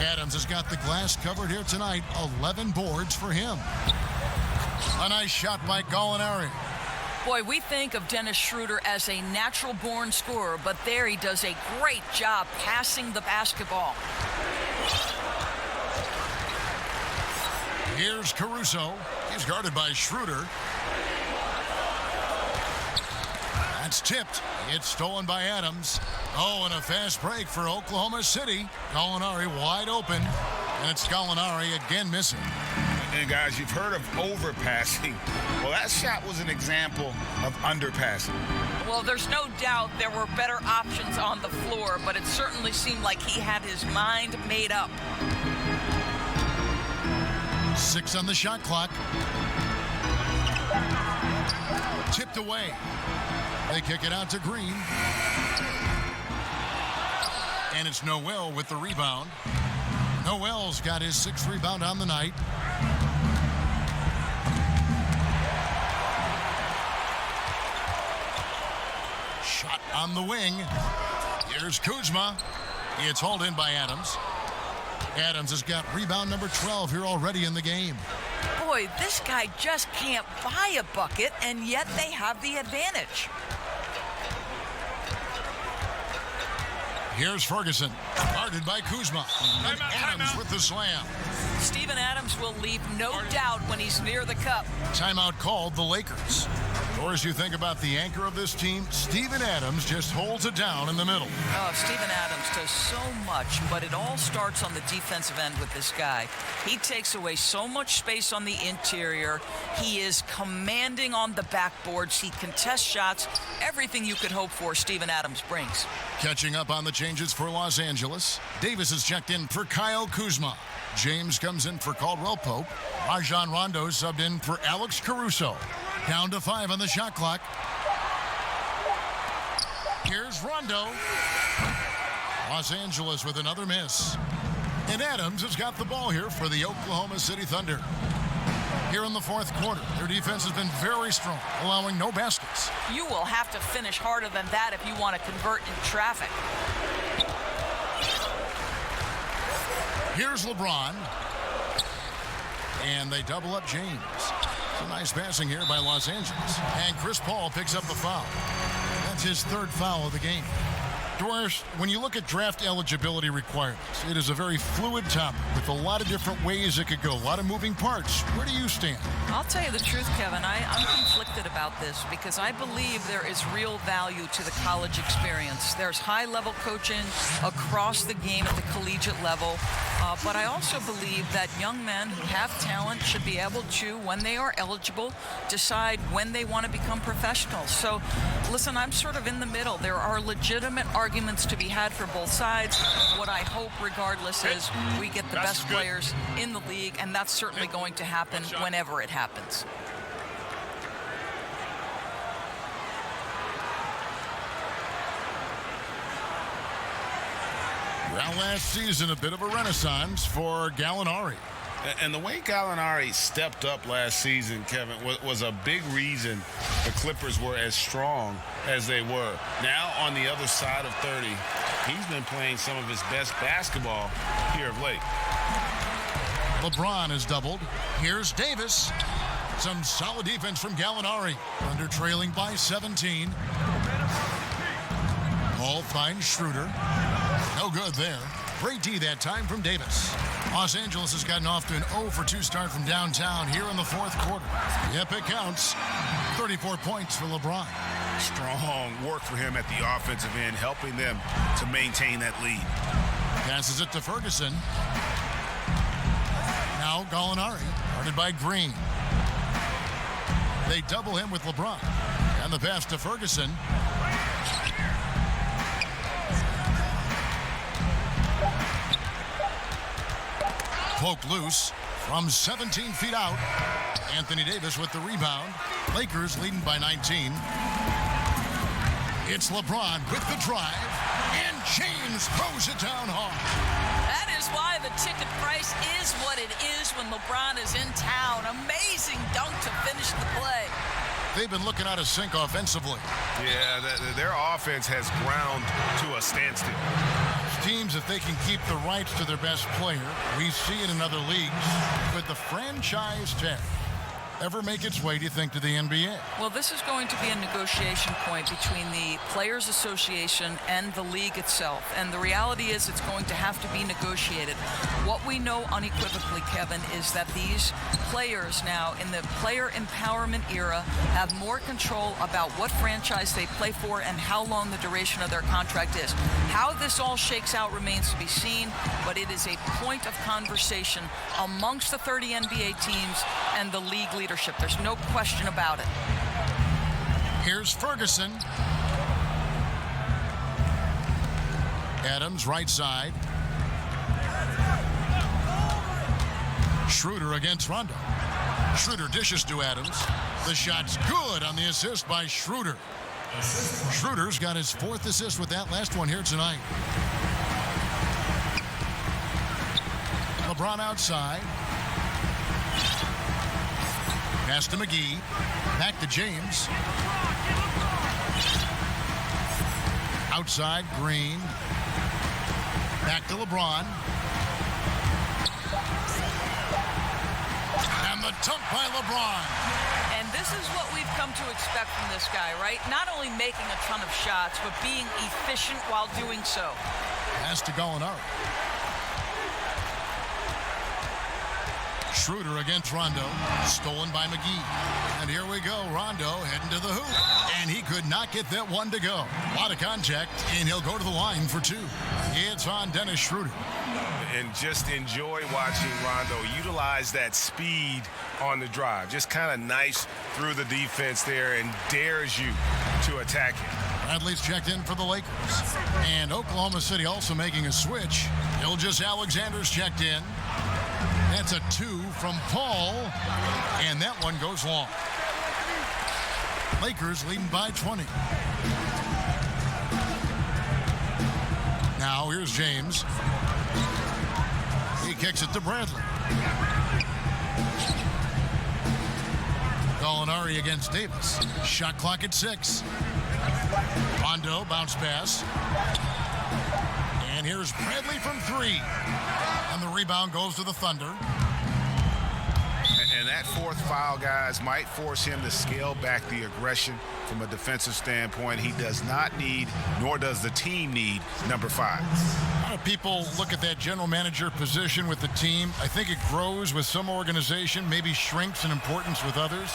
Adams has got the glass covered here tonight. 11 boards for him. A nice shot by Gallinari. Boy, we think of Dennis Schroeder as a natural-born scorer, but there he does a great job passing the basketball. Here's Caruso. He's guarded by Schroeder. That's tipped. It's stolen by Adams. Oh, and a fast break for Oklahoma City. Gallinari wide open. And it's Gallinari again missing. And guys, you've heard of overpassing. Well, that shot was an example of underpassing. Well, there's no doubt there were better options on the floor, but it certainly seemed like he had his mind made up. 6 on the shot clock. Tipped away. They kick it out to Green. And it's Noel with the rebound. Noel's got his 6th rebound on the night. Shot on the wing. Here's Kuzma. It's hauled in by Adams. Adams has got rebound number 12 here already in the game. Boy, this guy just can't buy a bucket, and yet they have the advantage. Here's Ferguson, guarded by Kuzma. And Adams with the slam. Steven Adams will leave no doubt when he's near the cup. Timeout called the Lakers. Or as you think about the anchor of this team, Steven Adams just holds it down in the middle. Oh, Steven Adams does so much, but it all starts on the defensive end with this guy. He takes away so much space on the interior. He is commanding on the backboards. He contests shots. Everything you could hope for, Steven Adams brings. Catching up on the changes for Los Angeles. Davis is checked in for Kyle Kuzma. James comes in for Caldwell Pope. Rajon Rondo subbed in for Alex Caruso. Down to 5 on the shot clock. Here's Rondo. Los Angeles with another miss. And Adams has got the ball here for the Oklahoma City Thunder. Here in the fourth quarter, their defense has been very strong, allowing no baskets. You will have to finish harder than that if you want to convert in traffic. Here's LeBron. And they double up James. Some nice passing here by Los Angeles. And Chris Paul picks up the foul. That's his 3rd foul of the game. Doris, when you look at draft eligibility requirements, it is a very fluid topic with a lot of different ways it could go, a lot of moving parts. Where do you stand? I'll tell you the truth, Kevin. I'm conflicted about this because I believe there is real value to the college experience. There's high-level coaching across the game at the collegiate level, but I also believe that young men who have talent should be able to, when they are eligible, decide when they want to become professionals. So, listen, I'm sort of in the middle. There are legitimate arguments to be had for both sides. What I hope, regardless, is we get the best players in the league, and that's certainly going to happen whenever it happens. Well, last season, a bit of a renaissance for Gallinari. And the way Gallinari stepped up last season, Kevin, was a big reason the Clippers were as strong as they were. Now, on the other side of 30, he's been playing some of his best basketball here of late. LeBron is doubled. Here's Davis. Some solid defense from Gallinari. Under trailing by 17. Ball finds Schroeder. No good there. Great D that time from Davis. Los Angeles has gotten off to an 0-for-2 start from downtown here in the fourth quarter. Yep, it counts. 34 points for LeBron. Strong work for him at the offensive end, helping them to maintain that lead. Passes it to Ferguson. Now Gallinari, guarded by Green. They double him with LeBron. And the pass to Ferguson. Poked loose from 17 feet out. Anthony Davis with the rebound. Lakers leading by 19. It's LeBron with the drive. And James throws it down hard. That is why the ticket price is what it is when LeBron is in town. Amazing dunk to finish the play. They've been looking out of sync offensively. Yeah, their offense has ground to a standstill. Teams, if they can keep the rights to their best player, we see it in other leagues, but the franchise tag ever make its way, do you think, to the NBA? Well, this is going to be a negotiation point between the Players Association and the league itself. And the reality is it's going to have to be negotiated. What we know unequivocally, Kevin, is that these players now in the player empowerment era have more control about what franchise they play for and how long the duration of their contract is. How this all shakes out remains to be seen, but it is a point of conversation amongst the 30 NBA teams and the league leadership. There's no question about it. Here's Ferguson. Adams, right side. Schroeder against Rondo. Schroeder dishes to Adams. The shot's good on the assist by Schroeder. Schroeder's got his fourth assist with that last one here tonight. LeBron outside. Pass to McGee. Back to James. Outside, Green. Back to LeBron. And the dunk by LeBron. And this is what we've come to expect from this guy, right? Not only making a ton of shots, but being efficient while doing so. Pass to Gallinari. Schroeder against Rondo, stolen by McGee. And here we go, Rondo heading to the hoop. And he could not get that one to go. A lot of contact, and he'll go to the line for two. It's on Dennis Schroeder. And just enjoy watching Rondo utilize that speed on the drive. Just kind of nice through the defense there and dares you to attack him. Bradley's checked in for the Lakers. And Oklahoma City also making a switch. Gilgeous-Alexander's checked in. That's a 2 from Paul, and that one goes long. Lakers leading by 20. Now here's James. He kicks it to Bradley. Gallinari against Davis. Shot clock at 6. Rondo bounce pass. And here's Bradley from 3. And the rebound goes to the Thunder. And that fourth foul, guys, might force him to scale back the aggression from a defensive standpoint. He does not need, nor does the team need, number 5. A lot of people look at that general manager position with the team. I think it grows with some organization, maybe shrinks in importance with others.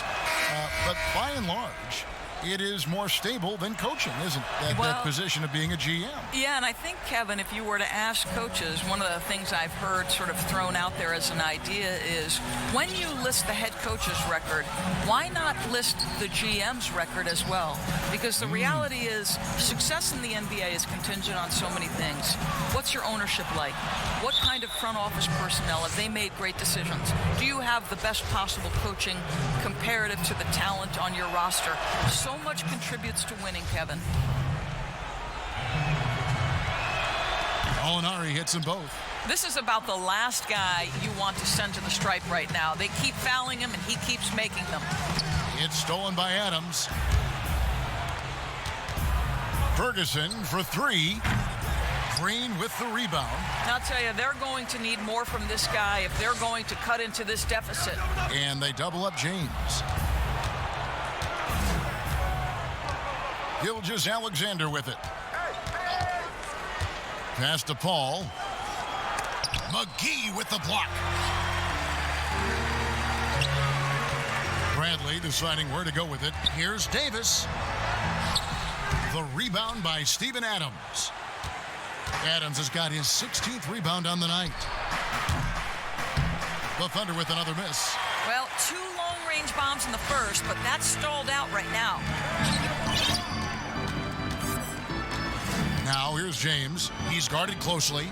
But by and large, it is more stable than coaching, isn't it? That position of being a GM. Yeah, and I think, Kevin, if you were to ask coaches, one of the things I've heard sort of thrown out there as an idea is when you list the head coach's record, why not list the GM's record as well? Because the reality is success in the NBA is contingent on so many things. What's your ownership like? What kind of front office personnel? Have they made great decisions? Do you have the best possible coaching comparative to the talent on your roster? So much contributes to winning, Kevin. Molinari hits them both. This is about the last guy you want to send to the stripe right now. They keep fouling him, and he keeps making them. It's stolen by Adams. Ferguson for 3. Green with the rebound. I'll tell you, they're going to need more from this guy if they're going to cut into this deficit. And they double up James. Gilgeous-Alexander with it. Pass to Paul. McGee with the block. Bradley deciding where to go with it. Here's Davis. The rebound by Steven Adams. Adams has got his 16th rebound on the night. The Thunder with another miss. Well, 2 long-range bombs in the first, but that's stalled out right now. Now here's James. He's guarded closely.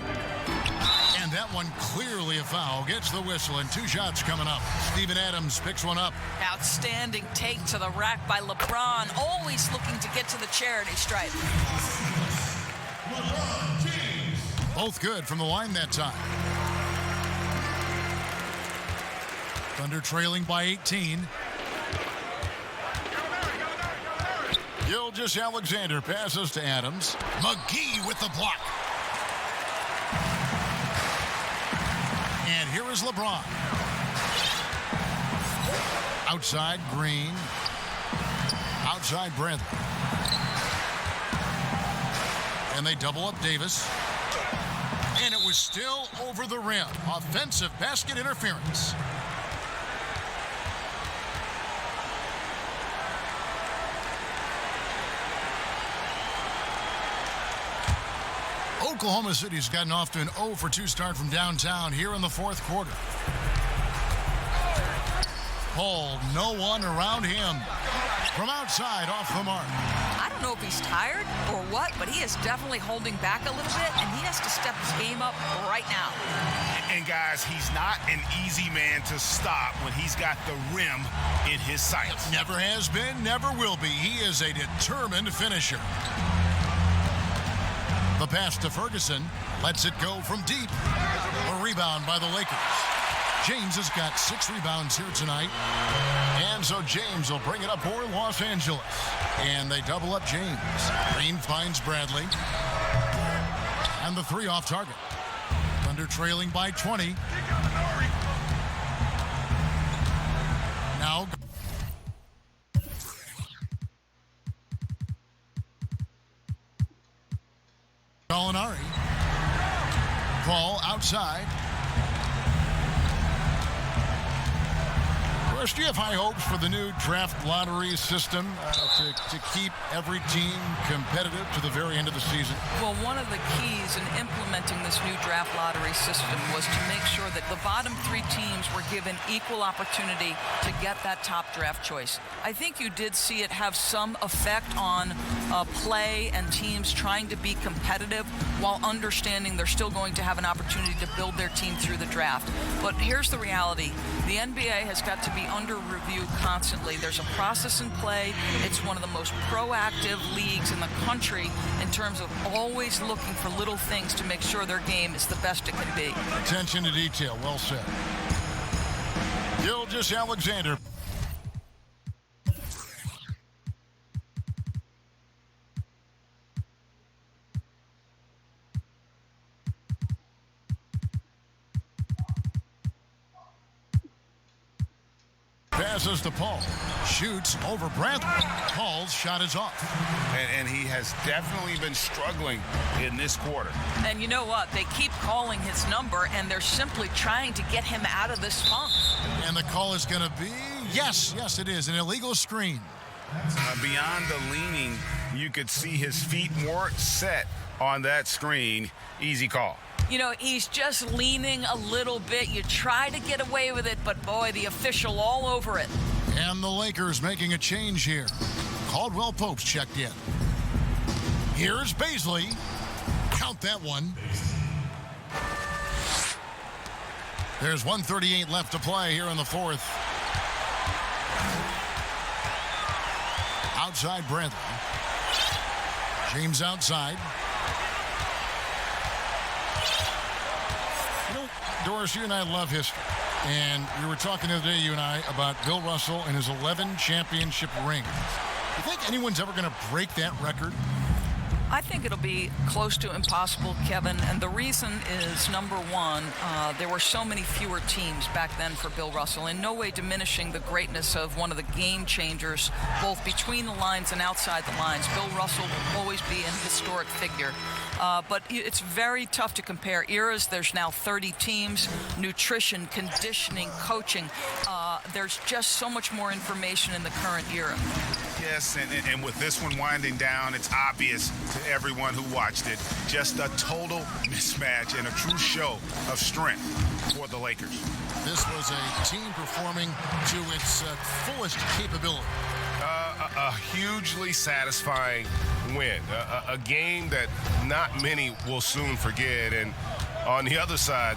And that one clearly a foul. Gets the whistle and 2 shots coming up. Steven Adams picks one up. Outstanding take to the rack by LeBron. Always looking to get to the charity stripe. Both good from the line that time. Thunder trailing by 18. Gilgeous-Alexander passes to Adams. McGee with the block. And here is LeBron. Outside Green. Outside Bradley. And they double up Davis. And it was still over the rim. Offensive basket interference. Oklahoma City's gotten off to an 0-for-2 start from downtown here in the 4th quarter. Paul, no one around him. From outside, off the mark. I don't know if he's tired or what, but he is definitely holding back a little bit, and he has to step his game up right now. And guys, he's not an easy man to stop when he's got the rim in his sights. Never has been, never will be. He is a determined finisher. The pass to Ferguson lets it go from deep. A rebound by the Lakers. James has got 6 rebounds here tonight. And so James will bring it up for Los Angeles. And they double up James. Green finds Bradley. And the 3 off target. Thunder trailing by 20. Now Molinari. Paul outside. Chris, do you have high hopes for the new draft lottery system to keep every team competitive to the very end of the season? Well, one of the keys in implementing this new draft lottery system was to make sure that the bottom 3 teams were given equal opportunity to get that top draft choice. I think you did see it have some effect on play and teams trying to be competitive while understanding they're still going to have an opportunity to build their team through the draft. But here's the reality. The NBA has got to be under review constantly. There's a process in play. It's one of the most proactive leagues in the country in terms of always looking for little things to make sure their game is the best it can be. Attention to detail. Well said. Gilgeous-Alexander. passes to Paul. Shoots over Bradley. Paul's shot is off. And he has definitely been struggling in this quarter. And you know what? They keep calling his number, and they're simply trying to get him out of this funk. And the call is going to be, yes, it is, an illegal screen. Beyond the leaning, you could see his feet more set on that screen. Easy call. You know, he's just leaning a little bit. You try to get away with it, but boy, the official all over it. And the Lakers making a change here. Caldwell Pope's checked in. Here's Baisley. Count that one. There's 1:38 left to play here in the fourth. Outside Bradley. James outside. You know, Doris, you and I love history. And we were talking the other day, you and I, about Bill Russell and his 11 championship rings. You think anyone's ever going to break that record? I think it'll be close to impossible, Kevin, and the reason is, number one, there were so many fewer teams back then for Bill Russell, in no way diminishing the greatness of one of the game changers, both between the lines and outside the lines. Bill Russell will always be an historic figure. But it's very tough to compare eras. There's now 30 teams, nutrition, conditioning, coaching. There's just so much more information in the current era. Yes, and with this one winding down, it's obvious to everyone who watched it, just a total mismatch and a true show of strength for the Lakers. This was a team performing to its fullest capability. A hugely satisfying win, a game that not many will soon forget, and on the other side,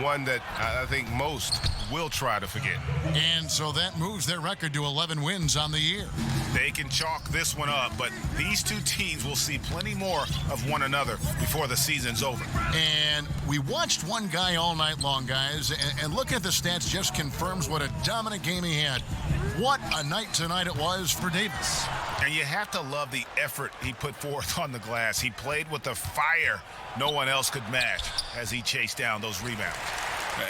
one that I think most will try to forget. And so that moves their record to 11 wins on the year. They can chalk this one up, but these two teams will see plenty more of one another before the season's over. And we watched one guy all night long, guys, and looking at the stats just confirms what a dominant game he had. What a night tonight it was for Davis. And you have to love the effort he put forth on the glass. He played with a fire no one else could match as he chased down those rebounds.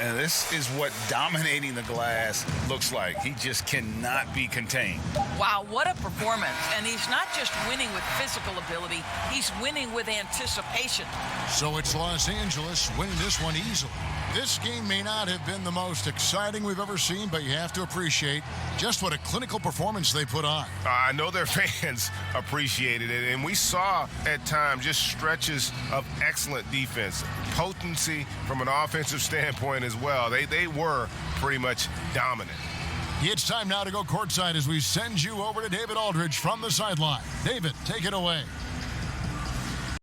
And this is what dominating the glass looks like. He just cannot be contained. Wow, what a performance. And he's not just winning with physical ability, he's winning with anticipation. So it's Los Angeles winning this one easily. This game may not have been the most exciting we've ever seen, but you have to appreciate just what a clinical performance they put on. I know their fans appreciated it, and we saw at times just stretches of excellent defense, potency from an offensive standpoint as well. They were pretty much dominant. It's time now to go courtside as we send you over to David Aldridge from the sideline. David, take it away.